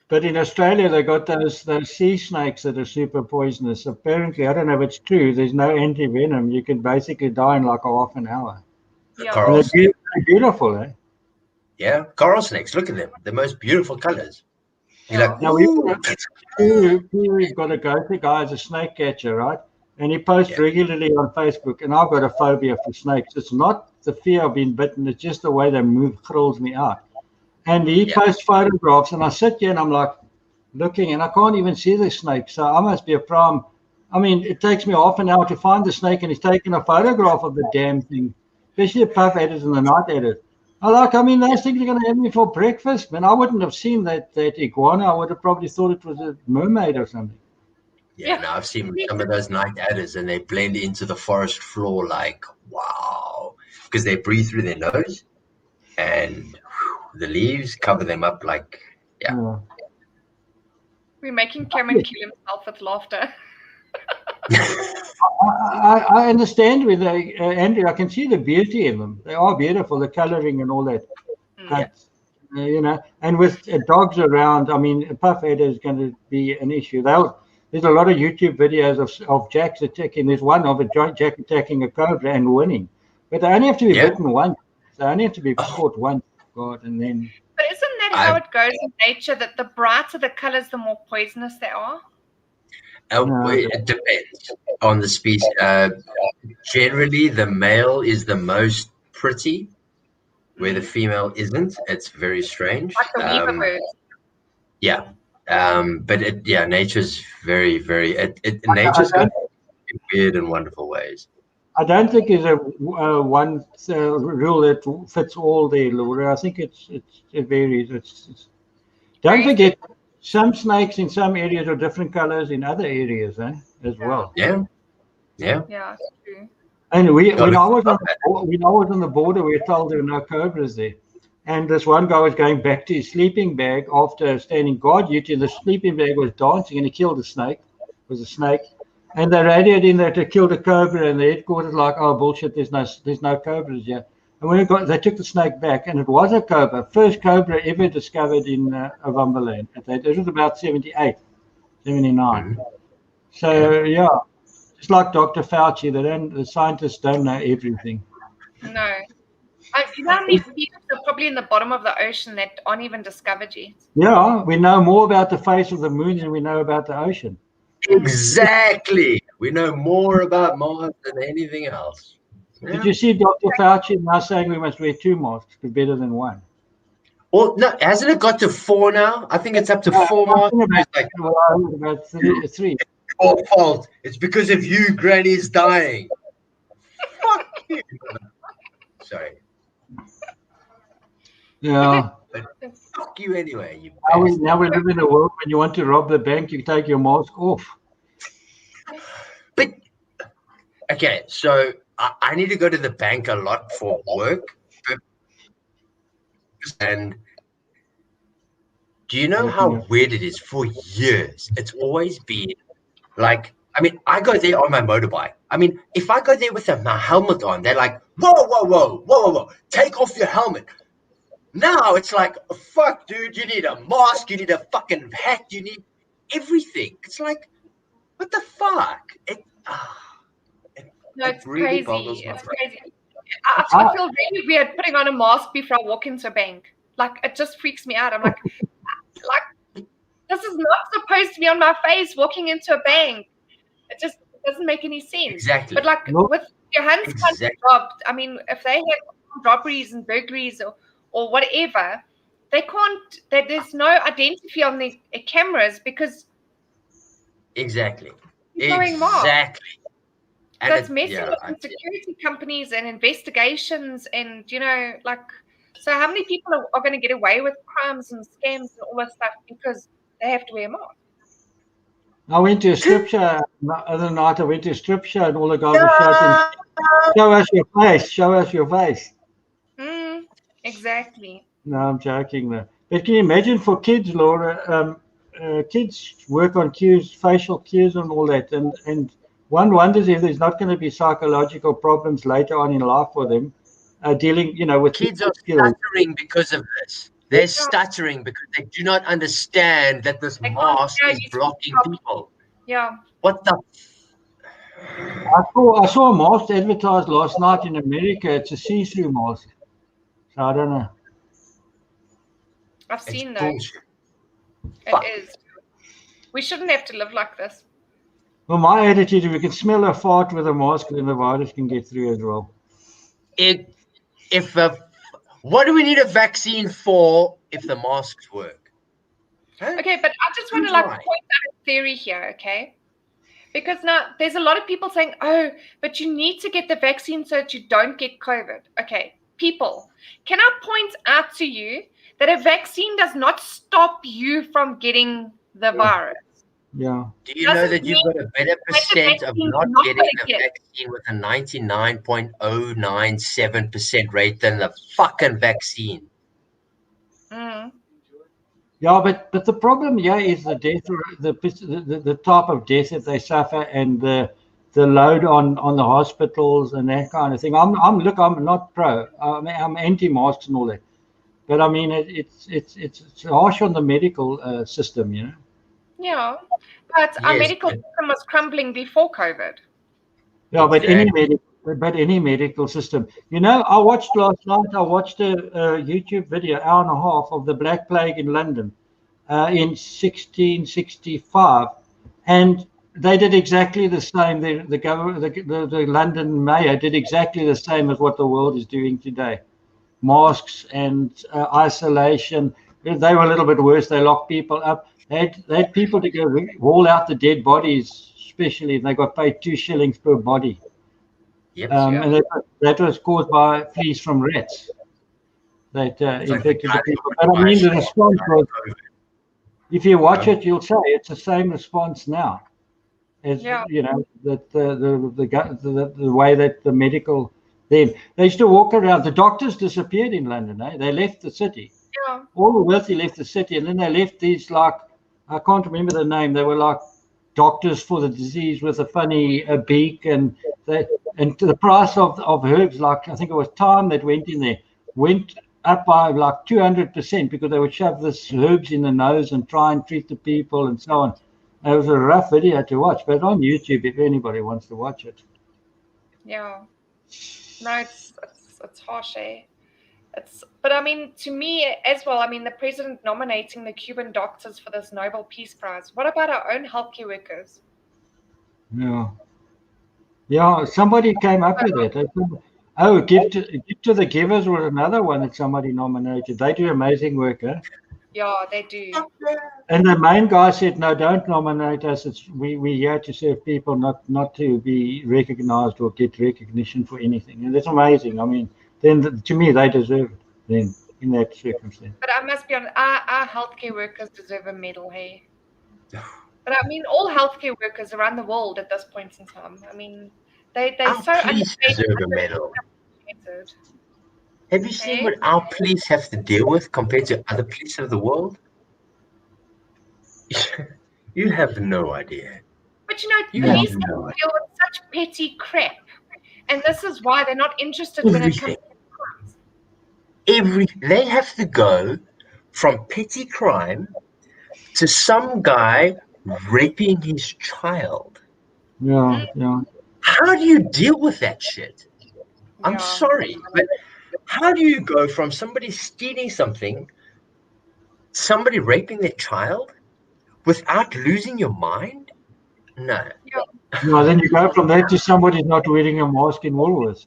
But in Australia, they got those sea snakes that are super poisonous. Apparently, I don't know if it's true. There's no anti-venom. You can basically die in like half an hour. Yeah. Coral And snakes. they're beautiful, eh? Yeah, coral snakes. Look at them. The most beautiful colors. You're like, Now, ooh. we've got a go-to guy as a snake catcher, right? And he posts Yeah. regularly on Facebook, and I've got a phobia for snakes. It's not the fear of being bitten, it's just the way they move thrills me out. And he Yeah. posts photographs, and I sit here and I'm like looking, and I can't even see the snake. So I must be a prime. I mean, it takes me half an hour to find the snake, and he's taking a photograph of the damn thing, especially the puff adders and the night adders. I mean, those things are going to have me for breakfast, man. I wouldn't have seen that iguana. I would have probably thought it was a mermaid or something. Yeah, no, I've seen some of those night adders and they blend into the forest floor like, wow. Because they breathe through their nose and the leaves cover them up like, yeah. We're making Cameron kill himself with laughter. I understand with Andrew. I can see the beauty in them. They are beautiful, the coloring and all that. But, you know, and with dogs around, I mean, a puff adder is going to be an issue. There's a lot of YouTube videos of jacks attacking. There's one of a jack attacking a cobra and winning. But they only have to be bitten once. They only have to be caught once. God, and then. But isn't that how it goes in nature, that the brighter the colors, the more poisonous they are? It depends on the species. Generally, the male is the most pretty, where the female isn't. It's very strange. Like the weaver bird. Yeah. But nature's very, very. Nature's got weird and wonderful ways. I don't think there's a one rule that fits all there, Laura. I think it varies. Don't forget, some snakes in some areas are different colors in other areas, as well. Yeah. Yeah, that's true. And when I was on the border, we were told there were no cobras there. And this one guy was going back to his sleeping bag after standing guard duty, and the sleeping bag was dancing, and he killed a snake. It was a snake. And they radioed in that they killed a cobra, and the headquarters like, oh bullshit, there's no cobras here. And when they took the snake back, and it was a cobra, first cobra ever discovered in Ovumbaland. It was about 78, 79. So yeah, just like Dr. Fauci, the scientists don't know everything. No. You know how many people are probably in the bottom of the ocean that aren't even discovered yet? Yeah, we know more about the face of the moon than we know about the ocean. Exactly. We know more about Mars than anything else. Yeah. Did you see Dr. Fauci now saying we must wear 2 masks to be better than 1? Well, no, hasn't it got to 4 now? I think it's up to 4 masks. It's like, about 3. your fault. It's because of you, Granny's dying. Fuck you. Sorry. Yeah. But fuck you anyway, you Now we live in a world when you want to rob the bank, you take your mask off. But, okay, so I need to go to the bank a lot for work. And do you know how weird it is? For years, it's always been like, I mean, I go there on my motorbike. I mean, if I go there with my helmet on, they're like, whoa, take off your helmet. Now it's like, fuck, dude, you need a mask, you need a fucking hat, you need everything. It's like, what the fuck? No, it's really crazy. It's crazy. I feel really weird putting on a mask before I walk into a bank. Like, it just freaks me out. I'm like, this is not supposed to be on my face walking into a bank. It just doesn't make any sense. Exactly. But like, with your hands can't be robbed. I mean, if they have robberies and burglaries or whatever, they can't. There's no identity on the cameras because exactly. And that's messing with security companies and investigations and, so how many people are going to get away with crimes and scams and all that stuff because they have to wear a mask? I went to a strip show the other night. I went to a strip show and all the guys were shouting, show us your face. Exactly. No, I'm joking there. But can you imagine for kids, Laura, kids work on cues, facial cues and all that, and one wonders if there's not going to be psychological problems later on in life for them, dealing, with kids are stuttering because of this. They're stuttering because they do not understand that this mask is blocking people. Yeah. What the? I saw a mask advertised last night in America. It's a see-through mask. So I don't know. I've seen those. It is. We shouldn't have to live like this. Well, my attitude is we can smell a fart with a mask, then the virus can get through as well. What do we need a vaccine for if the masks work? Huh? Okay, but I just want to point out a theory here, okay? Because now there's a lot of people saying, oh, but you need to get the vaccine so that you don't get COVID. Okay, people, can I point out to you that a vaccine does not stop you from getting the virus? Yeah. Do you know that you've got a better percent of not getting the vaccine with a 99.097% rate than the fucking vaccine? Yeah, but the problem here is the death, the type of death that they suffer, and the load on the hospitals and that kind of thing. I'm not pro. I'm anti-masks and all that, but I mean it's harsh on the medical system, Yeah, but our medical system was crumbling before COVID. Yeah, but any medical system. I watched last night. I watched a YouTube video, hour and a half, of the Black Plague in London in 1665, and they did exactly the same. The government, the London mayor, did exactly the same as what the world is doing today. Masks and isolation. They were a little bit worse. They locked people up. They had people to go haul out the dead bodies, especially if they got paid 2 shillings per body. Yep. And that was caused by fleas from rats that infected the people. But I mean, the response was, if you watch it, you'll say it's the same response now. As that the way that the medical they used to walk around. The doctors disappeared in London. They left the city. All the wealthy left the city, and then they left these, like, I can't remember the name. They were like doctors for the disease with a funny beak, and the price of herbs, like I think it was thyme that went in there, went up by like 200% because they would shove this herbs in the nose and try and treat the people and so on. It was a rough video to watch, but on YouTube if anybody wants to watch it. Yeah. No, it's harsh, eh? But I mean, to me as well, I mean, the president nominating the Cuban doctors for this Nobel Peace Prize. What about our own healthcare workers? Yeah, somebody came up with it. Oh, Give to the Givers was another one that somebody nominated. They do amazing work, eh? Yeah, they do. And the main guy said, no, don't nominate us. We're here to serve people, not to be recognized or get recognition for anything. And that's amazing. I mean, then to me, they deserve it then in that circumstance. But I must be honest, our healthcare workers deserve a medal, hey? But I mean, all healthcare workers around the world at this point in time, I mean, they're so police deserve a medal. Have you seen what our police have to deal with compared to other police of the world? You have no idea. But police have to deal with such petty crap. And this is why they're not interested when it comes to crimes. They have to go from petty crime to some guy raping his child. Yeah. How do you deal with that shit? I'm sorry, but how do you go from somebody stealing something, somebody raping their child, without losing your mind? No. No, then you go from that to somebody not wearing a mask in Woolworths.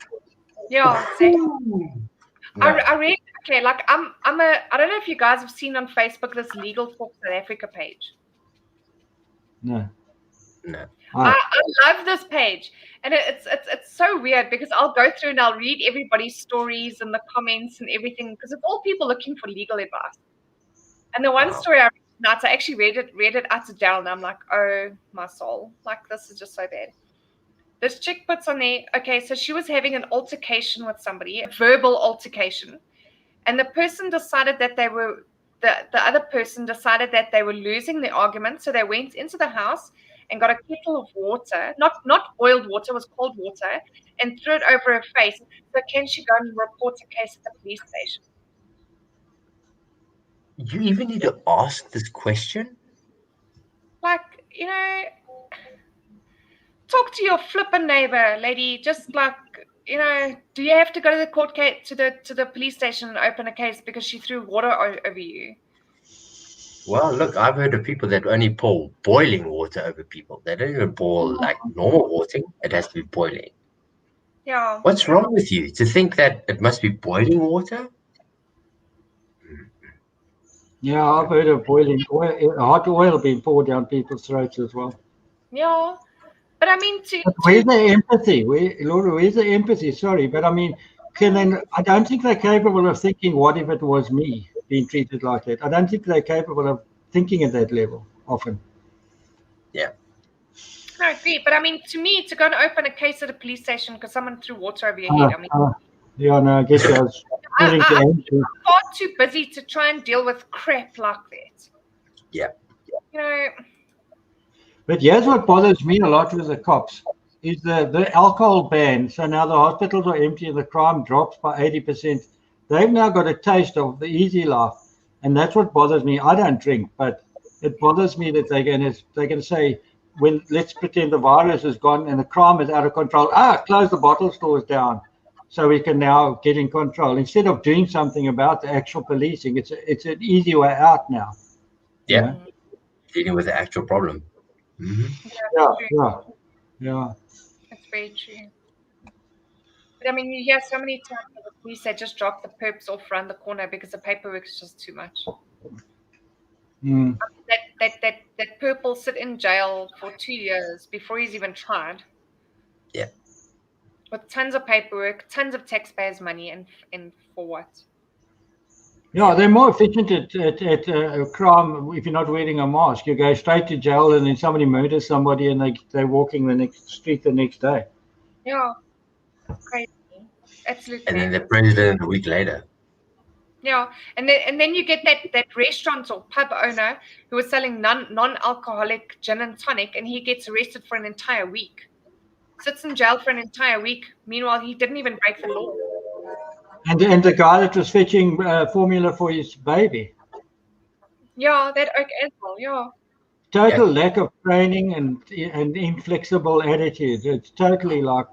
Yeah, exactly. No. I read, okay, like I don't know if you guys have seen on Facebook this Legal Talk South Africa page. No. I love this page, and it's so weird because I'll go through and I'll read everybody's stories and the comments and everything because it's all people looking for legal advice. And the one story I read tonight, I actually read it out to jail, and I'm like, oh my soul, like this is just so bad. This chick puts on there, okay, so she was having an altercation with somebody, a verbal altercation, and the person decided that they were the other person decided that they were losing the argument, so they went into the house and got a kettle of water, not boiled water, it was cold water, and threw it over her face. So can she go and report a case at the police station? You even need to ask this question? Like, talk to your flippin' neighbor, lady. Just like, do you have to go to the court case to the police station and open a case because she threw water over you? Well, look, I've heard of people that only pour boiling water over people. They don't even pour like normal water. It has to be boiling. Yeah. What's wrong with you to think that it must be boiling water? Yeah, I've heard of boiling oil, hot oil being poured down people's throats as well. Yeah. But I mean, where's the empathy? Where's the empathy? Sorry, but I mean, I don't think they're capable of thinking, what if it was me being treated like that? I don't think they're capable of thinking at that level often. Yeah. I agree, but I mean, to me, to go and open a case at a police station because someone threw water over your head, I mean... yeah, no, I guess I was I'm far too busy to try and deal with crap like that. Yeah. But here's what bothers me a lot with the cops is the alcohol ban. So now the hospitals are empty and the crime drops by 80%. They've now got a taste of the easy life. And that's what bothers me. I don't drink, but it bothers me that they're going to say, let's pretend the virus is gone and the crime is out of control. Close the bottle stores down so we can now get in control. Instead of doing something about the actual policing, it's an easy way out now. Yeah. Dealing with the actual problem. Mm-hmm. Yeah. That's very true. But I mean, you hear so many times that the police say just drop the perps off around the corner because the paperwork is just too much. Mm. That perp will sit in jail for 2 years before he's even tried. Yeah. With tons of paperwork, tons of taxpayers' money, and for what? Yeah, they're more efficient at crime if you're not wearing a mask. You go straight to jail and then somebody murders somebody and they're walking the next street the next day. Yeah. Crazy. Absolutely. And then the president a week later. Yeah, and then you get that restaurant or pub owner who was selling non-alcoholic gin and tonic, and he gets arrested for an entire week. Sits in jail for an entire week. Meanwhile, he didn't even break the law. And the guy that was fetching formula for his baby. Yeah, that Oak as well. Yeah. Total lack of training and inflexible attitude. It's totally like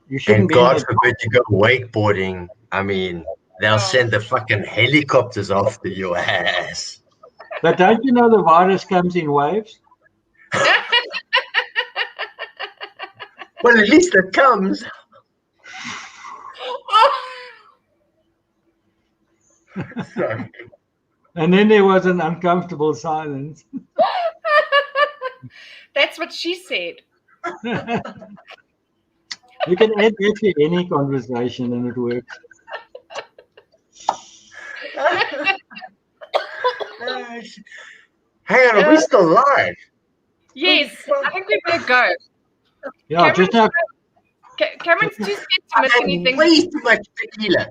you shouldn't And be. God forbid you go wakeboarding. I mean, they'll send the fucking helicopters after your ass. But don't you know the virus comes in waves? Well, at least it comes. Sorry. And then there was an uncomfortable silence. That's what she said. You can add that to any conversation and it works. Hang on, are we still live? Yes, I think we better go. Yeah, just now. Cameron's too scared to miss anything. Way too much tequila.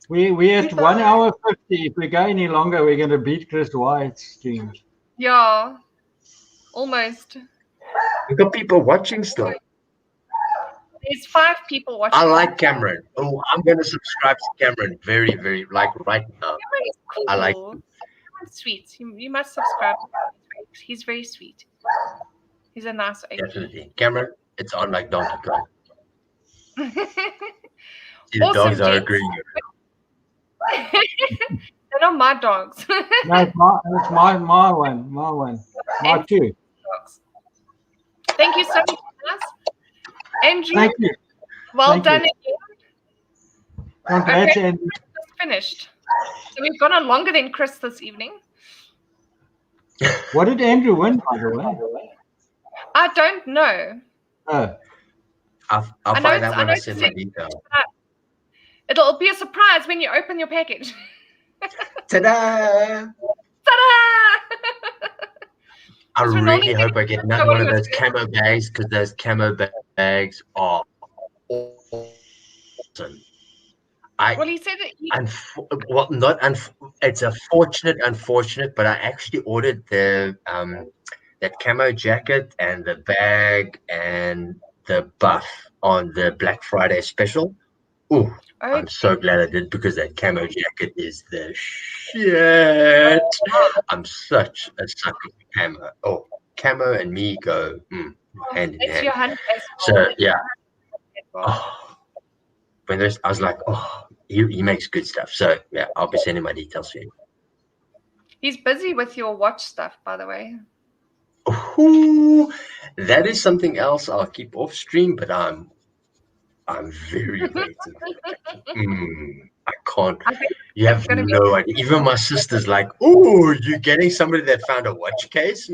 We at 1 hour 50. If we go any longer, we're going to beat Chris Wyatt's streams. Yeah, almost. We've got people watching still. There's 5 people watching. I like Cameron. Oh, I'm going to subscribe to Cameron very, very, like right now. Cameron is cool. I like Cameron's sweet. You must subscribe to him. He's very sweet. He's a nice AP. Definitely. Cameron, it's on like Donkey Kong. See, the Awesome, dogs are gents. agreeing. They're not my dogs. No, it's my one. My two. Thank you so much, guys. Andrew, Thank you. well Thank done you. again. Congrats, Okay. and Just finished. So we've gone on longer than Chris this evening. what did Andrew win, by the way? I don't know. Oh, I'll I know find it's- out I when know I it's send my sick. details. It'll be a surprise when you open your package. Ta-da! Ta-da! I So really normally- hope I get another one of those camo bags because those camo bags are awesome. Well, he said that It's unfortunate, but I actually ordered the that camo jacket and the bag and the buff on the Black Friday special. Ooh, I'm so glad I did because that camo jacket is the shit. I'm such a sucker for camo. Oh, camo and me go hand in it's hand. your hand. So yeah. Oh, when there's, I was like, oh, he makes good stuff. So yeah, I'll be sending my details to him. He's busy with your watch stuff, by the way. Ooh, that is something else I'll keep off stream, but I'm very waiting. I can't. You have no idea. Even my sister's like, "Oh, you getting somebody that found a watch case?"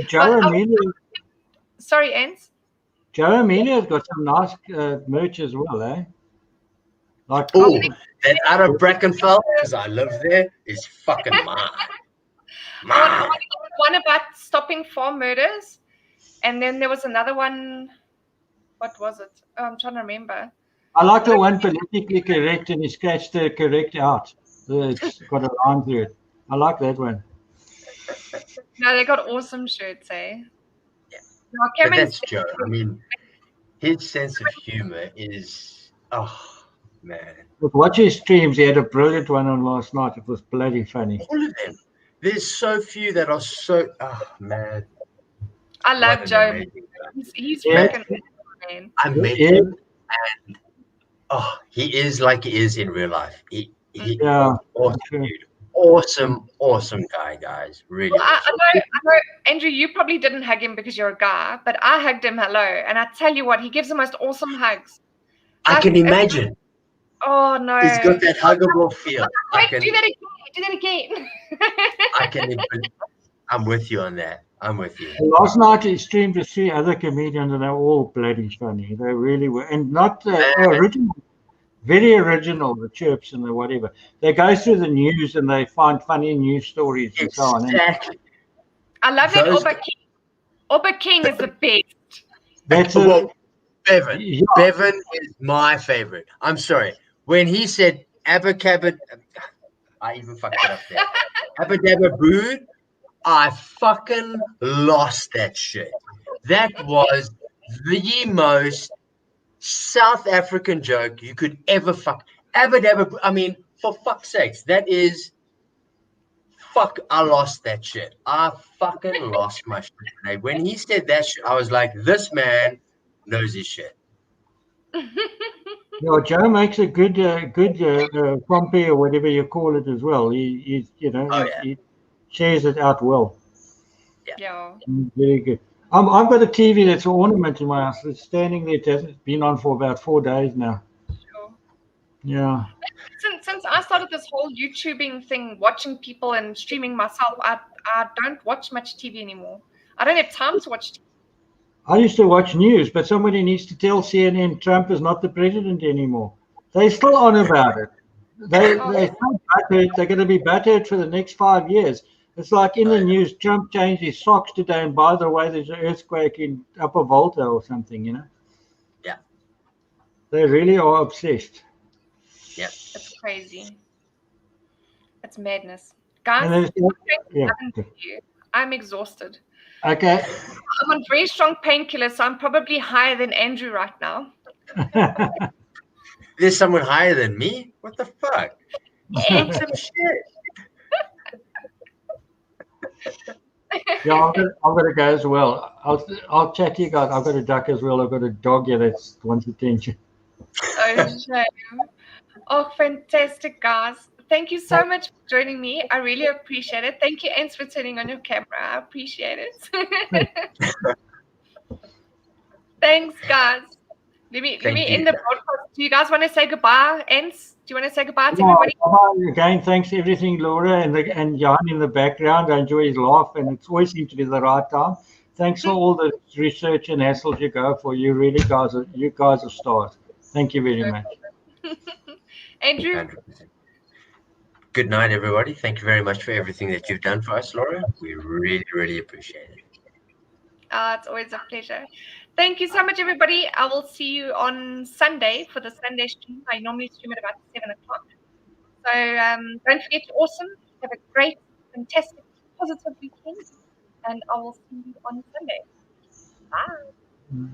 Joe Amelia. Sorry, Ans. Joe Amelia's got some nice merch as well, eh? Like, oh, that out of Brackenfell, because I live there, is fucking mine. One about stopping farm murders, and then there was another one. What was it? Oh, I'm trying to remember. I like the one politically correct and he scratched the correct out. It's got a line through it. I like that one. No, they got awesome shirts, eh? Yeah. No, But that's Joe. I mean, his sense of humor is, oh, man. But watch his streams. He had a brilliant one on last night. It was bloody funny. All of them. There's so few that are so, oh, man. I love What an Joe. amazing guy. He's Yeah. freaking man. I met him, and oh, he is like he is in real life. He Yeah. awesome sure. dude. Awesome guy, guys. Really. Well, I awesome. know, Andrew, you probably didn't hug him because you're a guy, but I hugged him hello. And I tell you what, he gives the most awesome hugs. I can imagine. Oh, no. He's got that huggable feel. Wait, do that again. Do that again. I can. I'm with you on that. I'm with you. Last night he streamed with 3 other comedians and they're all bloody funny. They really were. And not original. Very original, the chirps and the whatever. They go through the news and they find funny news stories and so on. Exactly. I love that Those- Oba King. Oba King is the best. That's Well, Bevan. Yeah. Bevan is my favorite. I'm sorry. When he said Abacabba, I even fucked it up there. Abadabba Bood, I fucking lost that shit. That was the most South African joke you could ever fuck. Abadabba, I mean, for fuck's sakes, that is fuck. I lost that shit. I fucking lost my shit today. When he said that shit, I was like, this man knows his shit. Yeah, Joe makes a good compere or whatever you call it as well. He Oh, yeah. he shares it out well. Yeah. Very good. I've got a TV that's an ornament in my house. It's standing there. It hasn't been on for about 4 days now. Sure. Yeah. Since I started this whole YouTubing thing, watching people and streaming myself, I don't watch much TV anymore. I don't have time to watch TV. I used to watch news, but somebody needs to tell CNN Trump is not the president anymore. They're still on about it. They're so butthurt. They're going to be butthurt for the next 5 years. It's like in the news, Trump changed his socks today, and by the way, there's an earthquake in Upper Volta or something, you know? Yeah. They really are obsessed. Yeah. It's crazy. It's madness. Guys, And yeah. I'm exhausted. Okay. I'm on very strong painkillers, so I'm probably higher than Andrew right now. There's someone higher than me? What the fuck? Eat some shit. Yeah, I'm gonna go as well. I'll chat to you guys. I've got a duck as well. I've got a dog here that wants attention. Oh, shame. Oh, fantastic, guys. Thank you so much for joining me. I really appreciate it. Thank you, Ants, for turning on your camera. I appreciate it. Thanks, guys. Let me end the broadcast. Do you guys want to say goodbye, Ants? Do you want to say goodbye to everybody? Again, thanks for everything, Laura, and Jan in the background. I enjoy his laugh, and it always seems to be the right time. Thanks for all the research and hassles you go for. You guys are stars. Thank you very much. Andrew? 100%. Good night, everybody. Thank you very much for everything that you've done for us, Laura. We really, really appreciate it. It's always a pleasure. Thank you so much, everybody. I will see you on Sunday for the Sunday stream. I normally stream at about 7 o'clock. So don't forget to awesome. Have a great, fantastic, positive weekend. And I will see you on Sunday. Bye.